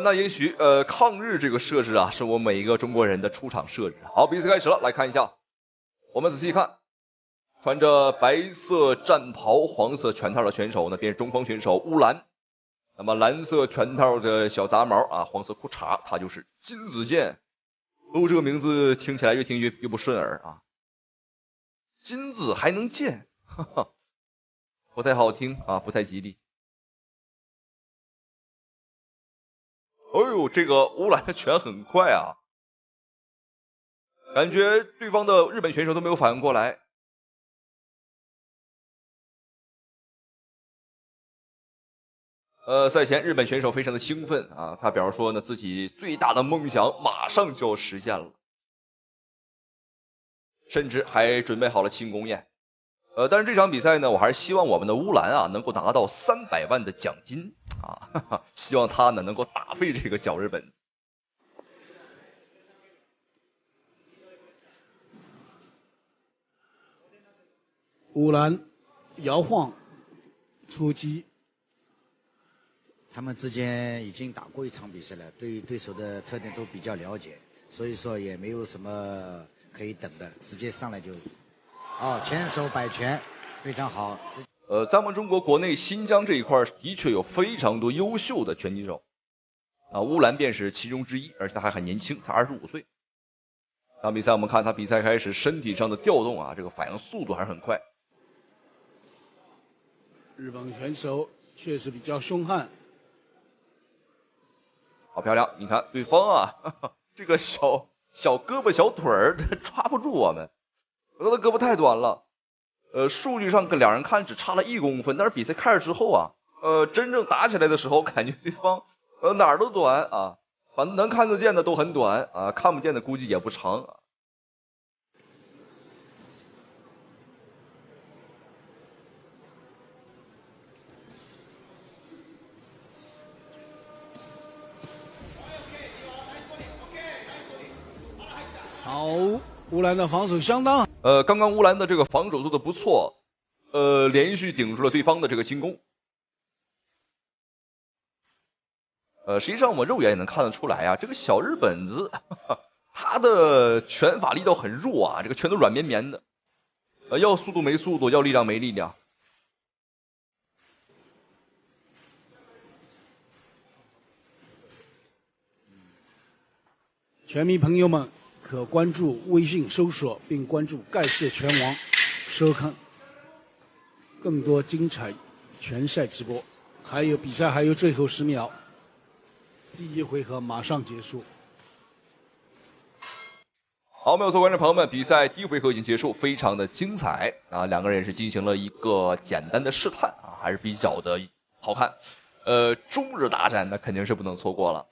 那也许抗日这个设置啊，是我每一个中国人的出场设置。好，比赛开始了，来看一下，我们仔细看。穿着白色战袍、黄色拳套的选手呢，便是中方选手乌兰。那么蓝色拳套的小杂毛啊，黄色裤衩，他就是金子健。这个名字听起来越听越不顺耳啊。金子还能健，哈哈，不太好听啊，不太吉利。哎呦，这个乌兰的拳很快啊，感觉对方的日本选手都没有反应过来。赛前日本选手非常的兴奋啊，他表示说呢，自己最大的梦想马上就要实现了，甚至还准备好了庆功宴。但是这场比赛呢，我还是希望我们的乌兰啊能够拿到300万的奖金啊，哈哈，希望他呢能够打废这个小日本。乌兰摇晃出击。他们之间已经打过一场比赛了，对于对手的特点都比较了解，所以说也没有什么可以等的，直接上来就，前手摆拳非常好。在我们中国国内新疆这一块的确有非常多优秀的拳击手，啊，乌兰便是其中之一，而且他还很年轻，才25岁。这场比赛我们看他比赛开始身体上的调动啊，这个反应速度还是很快。日本选手确实比较凶悍。好漂亮！你看对方啊，呵呵，这个小胳膊小腿儿抓不住我们，他的胳膊太短了。数据上跟两人看只差了1公分，但是比赛开始之后啊，真正打起来的时候，感觉对方哪儿都短啊，反正能看得见的都很短啊，看不见的估计也不长啊。好，乌兰的防守相当好。刚刚乌兰的这个防守做的不错，连续顶住了对方的这个进攻。实际上我们肉眼也能看得出来啊，这个小日本子他的拳法力道很弱啊，这个拳头软绵绵的，要速度没速度，要力量没力量。拳迷朋友们可关注微信搜索并关注盖世拳王，收看更多精彩拳赛直播。还有比赛还有最后10秒，第1回合马上结束。好，没有错，观众朋友们，比赛第1回合已经结束，非常的精彩啊！两个人也是进行了一个简单的试探啊，还是比较的好看。中日大战那肯定是不能错过了。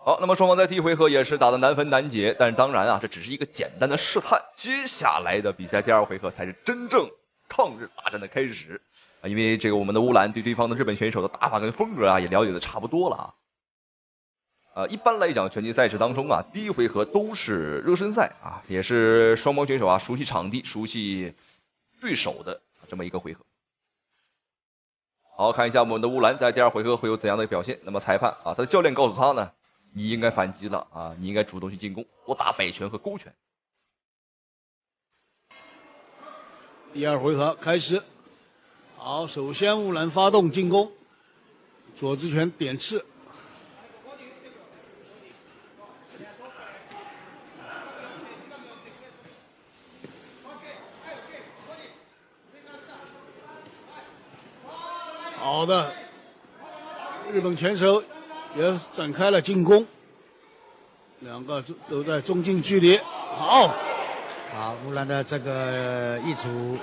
好，那么双方在第1回合也是打得难分难解，但是当然啊，这只是一个简单的试探，接下来的比赛第2回合才是真正抗日大战的开始啊！因为这个我们的乌兰对对方的日本选手的打法跟风格啊也了解的差不多了啊。一般来讲，拳击赛事当中啊，第1回合都是热身赛啊，也是双方选手啊熟悉场地、熟悉对手的这么一个回合。好，看一下我们的乌兰在第2回合会有怎样的表现。那么裁判啊，他的教练告诉他呢，你应该反击了啊，你应该主动去进攻，多打摆拳和勾拳。第2回合开始。好，首先乌兰发动进攻，左直拳点刺。好的，日本拳手也展开了进攻，两个都在中近距离。好，好，乌兰的这个一组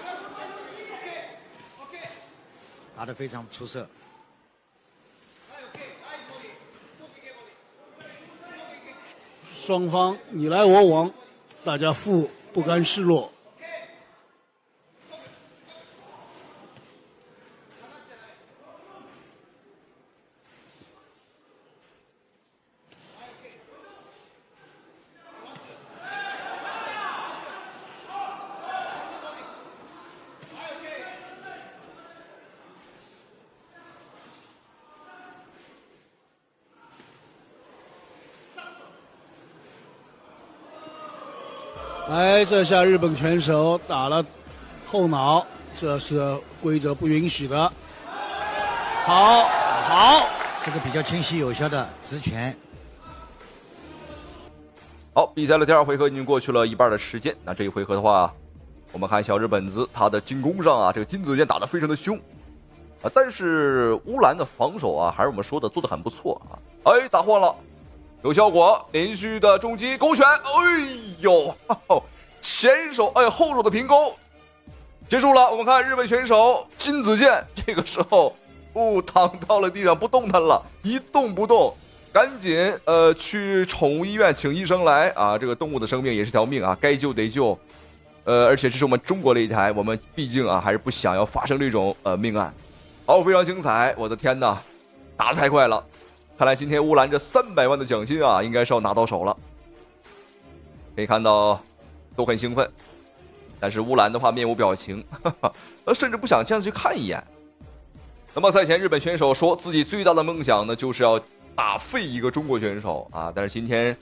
打得非常出色。双方你来我往，大家不甘示弱。哎，这下日本拳手打了后脑，这是规则不允许的。好，这个比较清晰有效的直拳。好，比赛的第2回合已经过去了一半的时间。那这一回合的话，我们看小日本子他的进攻上啊，这个金子健打得非常的凶啊，但是乌兰的防守啊，还是我们说的做得很不错啊。哎，打晃了。有效果，连续的重击勾拳，哎呦，前手后手的平勾，结束了。我们看日本选手金子健这个时候躺到了地上不动弹了，一动不动，赶紧去宠物医院请医生来啊！这个动物的生命也是条命啊，该救得救。而且这是我们中国擂台，我们毕竟啊还是不想要发生这种命案。好，非常精彩，我的天哪，打得太快了。看来今天乌兰这300万的奖金啊，应该是要拿到手了。可以看到都很兴奋，但是乌兰的话面无表情，甚至不想这样去看一眼。那么赛前日本选手说自己最大的梦想呢，就是要打废一个中国选手啊。但是今天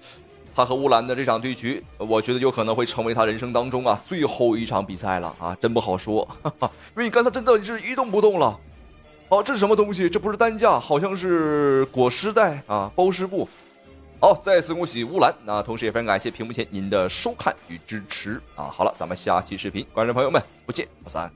他和乌兰的这场对局，我觉得有可能会成为他人生当中啊最后一场比赛了啊，真不好说。因为你刚才真的是一动不动了。好，这是什么东西？这不是担架，好像是裹尸袋啊，包尸布。好，再次恭喜乌兰，那同时也非常感谢屏幕前您的收看与支持啊。好了，咱们下期视频，观众朋友们不见不散。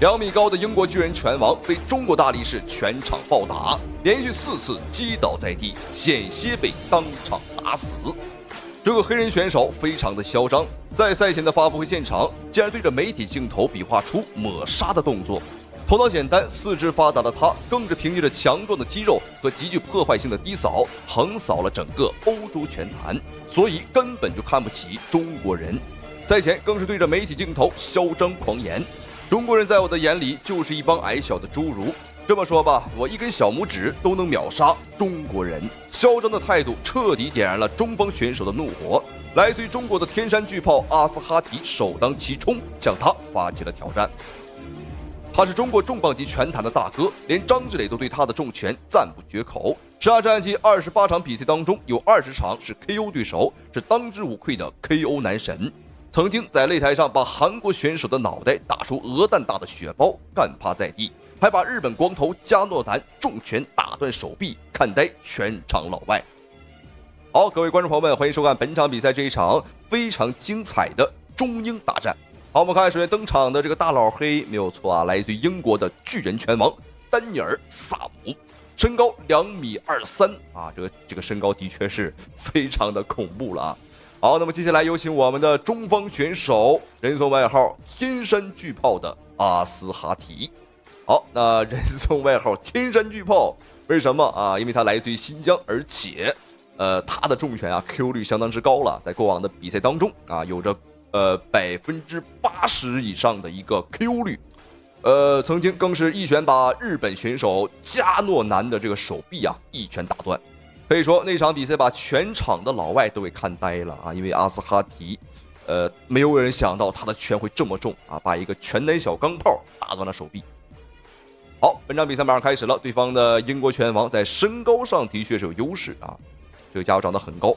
2米高的英国巨人拳王被中国大力士全场暴打，连续4次击倒在地，险些被当场打死。这个黑人选手非常的嚣张，在赛前的发布会现场，竟然对着媒体镜头比划出抹杀的动作。头脑简单、四肢发达的他，更是凭借着强壮的肌肉和极具破坏性的低扫，横扫了整个欧洲拳坛，所以根本就看不起中国人。赛前更是对着媒体镜头嚣张狂言。中国人在我的眼里就是一帮矮小的侏儒，这么说吧，我一根小拇指都能秒杀中国人。嚣张的态度彻底点燃了中方选手的怒火，来自于中国的天山巨炮阿斯哈提首当其冲，向他发起了挑战。他是中国重磅级拳坛的大哥，连张志磊都对他的重拳赞不绝口。18战绩28场比赛当中，有20场是 KO 对手，是当之无愧的 KO 男神。曾经在擂台上把韩国选手的脑袋打出鹅蛋大的血包，干趴在地，还把日本光头加诺南重拳打断手臂，看呆全场老外。好，各位观众朋友们，欢迎收看本场比赛这一场非常精彩的中英大战。好，我们看首先登场的这个大老黑没有错啊，来自于英国的巨人拳王丹尼尔·萨姆，身高2.23米啊，这个身高的确是非常的恐怖了啊。好，那么接下来有请我们的中方选手，人送外号天山巨炮的阿斯哈提。好，那人送外号天山巨炮，为什么啊？因为他来自于新疆，而且他的重拳啊 KO 率相当之高了，在过往的比赛当中啊，有着80%以上的一个 KO 率。曾经更是一拳把日本选手加诺南的这个手臂啊一拳打断。可以说那场比赛把全场的老外都给看呆了啊！因为阿斯哈提，没有人想到他的拳会这么重啊，把一个拳男小钢炮打断了手臂。好，本场比赛马上开始了，对方的英国拳王在身高上的确是有优势啊，这个家伙长得很高。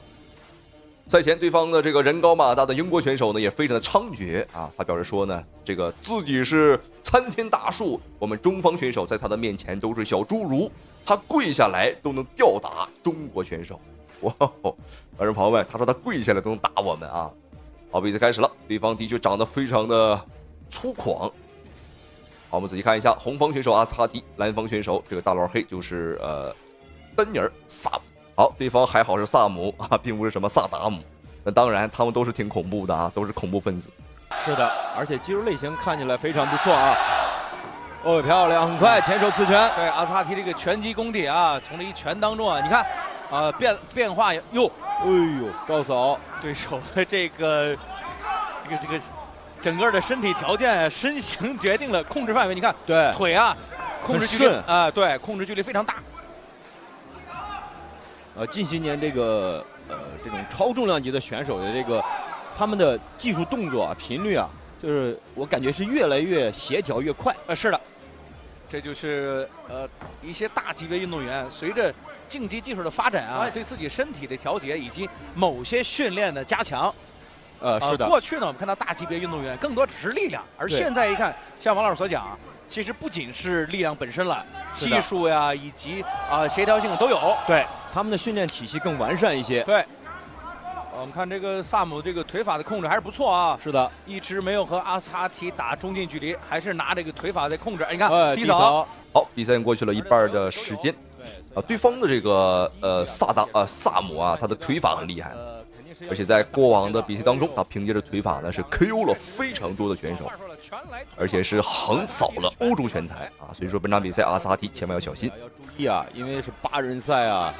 赛前对方的这个人高马大的英国选手呢也非常的猖獗啊，他表示说呢，这个自己是参天大树，我们中方选手在他的面前都是小侏儒。他跪下来都能吊打中国选手，哇！观众朋友们，他说他跪下来都能打我们啊！好，比赛开始了，对方的确长得非常的粗犷。好，我们仔细看一下，红方选手阿斯哈提，蓝方选手这个大老黑就是丹尼尔·萨姆。好，对方还好是萨姆啊，并不是什么萨达姆。那当然，他们都是挺恐怖的啊，都是恐怖分子。是的，而且肌肉类型看起来非常不错啊。哦，漂亮，很快前手刺拳。对，阿斯哈提这个拳击功底啊，从这一拳当中啊，你看，变化哟，哎呦，高扫对手的这个整个的身体条件、身形决定了控制范围。你看，对，腿啊，控制距离啊，对，控制距离非常大。近些年这个这种超重量级的选手的这个他们的技术动作啊频率啊，就是我感觉是越来越协调越快。是的。这就是一些大级别运动员随着竞技技术的发展啊，对自己身体的调节以及某些训练的加强。是的。过去呢，我们看到大级别运动员更多只是力量，而现在一看，像王老师所讲，其实不仅是力量本身了，技术呀以及协调性都有。对，他们的训练体系更完善一些。对。我们看这个萨姆这个腿法的控制还是不错啊。是的，一直没有和阿斯哈提打中近距离，还是拿这个腿法在控制。你看，低扫。好，比赛过去了一半的时间。对方的这个萨姆啊，他的腿法很厉害，而且在过往的比赛当中，他凭借着腿法呢是 KO 了非常多的选手，而且是横扫了欧洲拳坛啊。所以说本场比赛阿斯哈提千万要小心。要注意啊，因为是8人赛啊。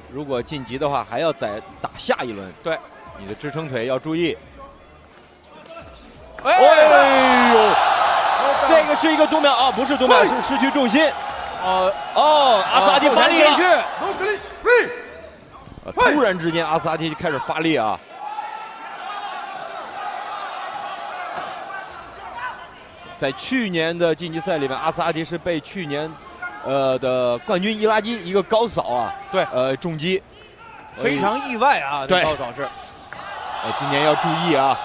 如果晋级的话，还要再打下一轮。对，你的支撑腿要注意。哎呦，这个是一个读秒啊，不是读秒，是失去重心。阿斯哈提发力了。突然之间，阿斯哈提就开始发力啊。在去年的晋级赛里面，阿斯哈提是被去年的冠军伊拉基一个高扫啊，对，重击，非常意外啊，这高扫是。今年要注意啊。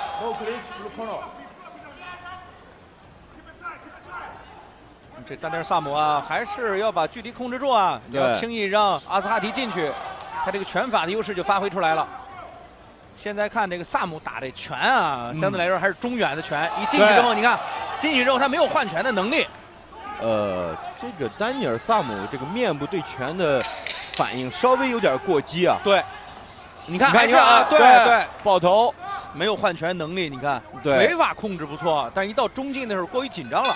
这丹尼尔·萨姆啊，还是要把距离控制住啊，你要轻易让阿斯哈提进去，他这个拳法的优势就发挥出来了。现在看这个萨姆打这拳啊，相对来说还是中远的拳，一进去之后，你看进去之后他没有换拳的能力。这个丹尼尔·萨姆这个面部对拳的反应稍微有点过激啊。对，你看啊，对，爆头，没有换拳能力，你看，对，腿法控制不错，但一到中近的时候过于紧张了。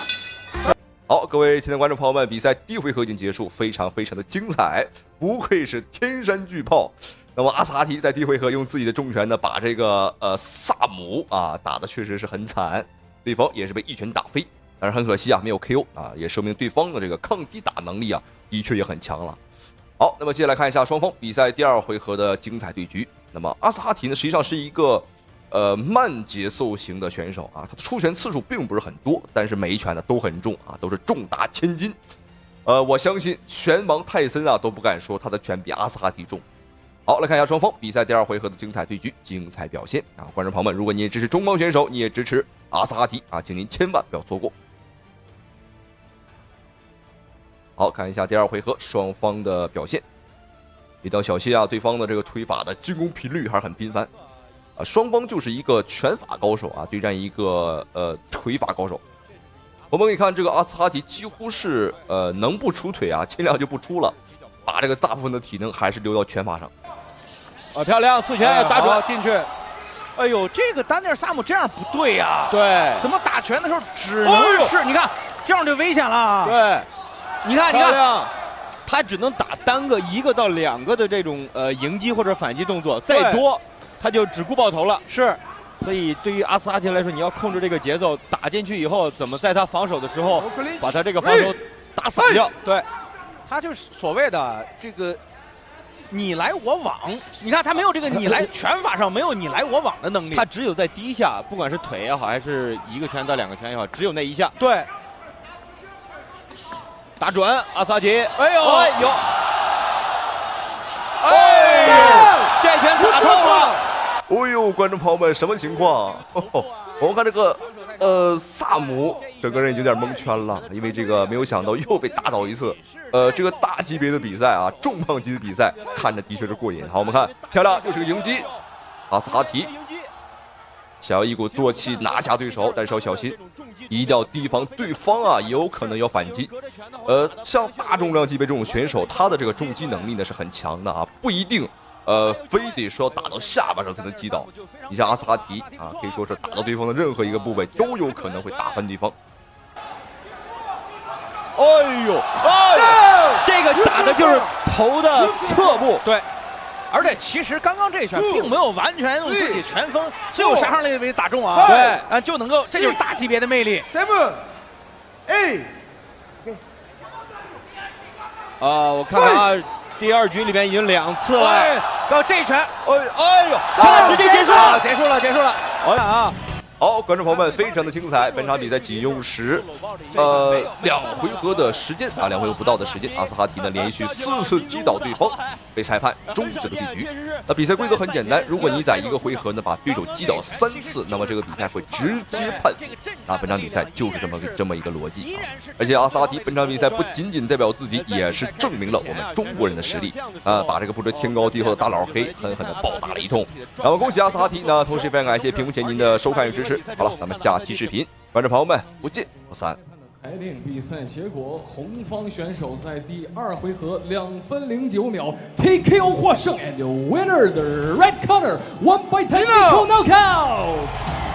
好，各位亲爱的观众朋友们，比赛第一回合已经结束，非常的精彩，不愧是天山巨炮。那么阿斯哈提在第一回合用自己的重拳呢，把这个萨姆啊打的确实是很惨，对方也是被一拳打飞。但是很可惜啊，没有 KO 啊，也说明对方的这个抗击打能力啊，的确也很强了。好，那么接下来看一下双方比赛第2回合的精彩对局。那么阿斯哈提呢，实际上是一个慢节奏型的选手啊，他的出拳次数并不是很多，但是每一拳呢都很重啊，都是重达千斤。我相信拳王泰森啊都不敢说他的拳比阿斯哈提重。好，来看一下双方比赛第2回合的精彩对局、精彩表现啊！观众朋友们，如果你也支持中方选手，你也支持阿斯哈提啊，请您千万不要错过。好，看一下第2回合双方的表现。比较小心啊，对方的这个推法的进攻频率还是很频繁啊。双方就是一个拳法高手啊，对战一个腿法高手。我们可以看这个阿斯哈提几乎是能不出腿啊，尽量就不出了，把这个大部分的体能还是留到拳法上。漂亮，4拳打准进去。哎呦，这个丹尼尔·萨姆这样不对呀。对，怎么打拳的时候只能是，你看这样就危险了。对。你看，他只能打单个1个到2个的这种迎击或者反击动作，再多他就只顾爆头了。是，所以对于阿斯哈提来说，你要控制这个节奏，打进去以后怎么在他防守的时候把他这个防守打散掉。对，他就是所谓的这个你来我往。你看他没有这个你来拳法上没有你来我往的能力，他只有在第一下，不管是腿也好，还是1个拳到2个拳也好，只有那一下。对。打准，阿斯哈提，哎呦，这拳打透了。哎呦，观众朋友们，什么情况？我们看这个萨姆整个人已经有点蒙圈了，因为这个没有想到又被打倒一次。这个大级别的比赛啊，重磅级的比赛，看着的确是过瘾。好，我们看，漂亮，又是个迎击，阿斯哈提想要一鼓作气拿下对手，但是要小心，一定要提防对方啊，有可能要反击。像大重量级别这种选手，他的这个重击能力呢是很强的啊，不一定非得说打到下巴上才能击倒。你像阿斯哈提啊，可以说是打到对方的任何一个部位都有可能会打翻对方。这个打的就是头的侧部。对。而且其实刚刚这一拳并没有完全用自己拳锋最有杀伤力的位置打中啊，对，就能够，这就是大级别的魅力。 7 8，我看看啊，第2局里面已经2次了。然后这一拳，哎呦，现在直接结束了，结束了。好啊。好，观众朋友们，非常的精彩。本场比赛仅用时2回合的时间啊，2回合不到的时间，阿斯哈提呢连续4次击倒对方，被裁判终止了对局。那比赛规则很简单，如果你在一个回合呢把对手击倒3次，那么这个比赛会直接判负。啊，本场比赛就是这么一个逻辑啊。而且阿斯哈提本场比赛不仅仅代表自己，也是证明了我们中国人的实力啊，把这个不知天高地厚的大老黑狠狠的暴打了一通。然后恭喜阿斯哈提，那同时非常感谢屏幕前您的收看与支持。好了，咱们下期视频，观众朋友们不见不散。裁定比赛结果，红方选手在第2回合2分09秒 TKO 获胜 ，and winner the red corner 1 by technical knockout。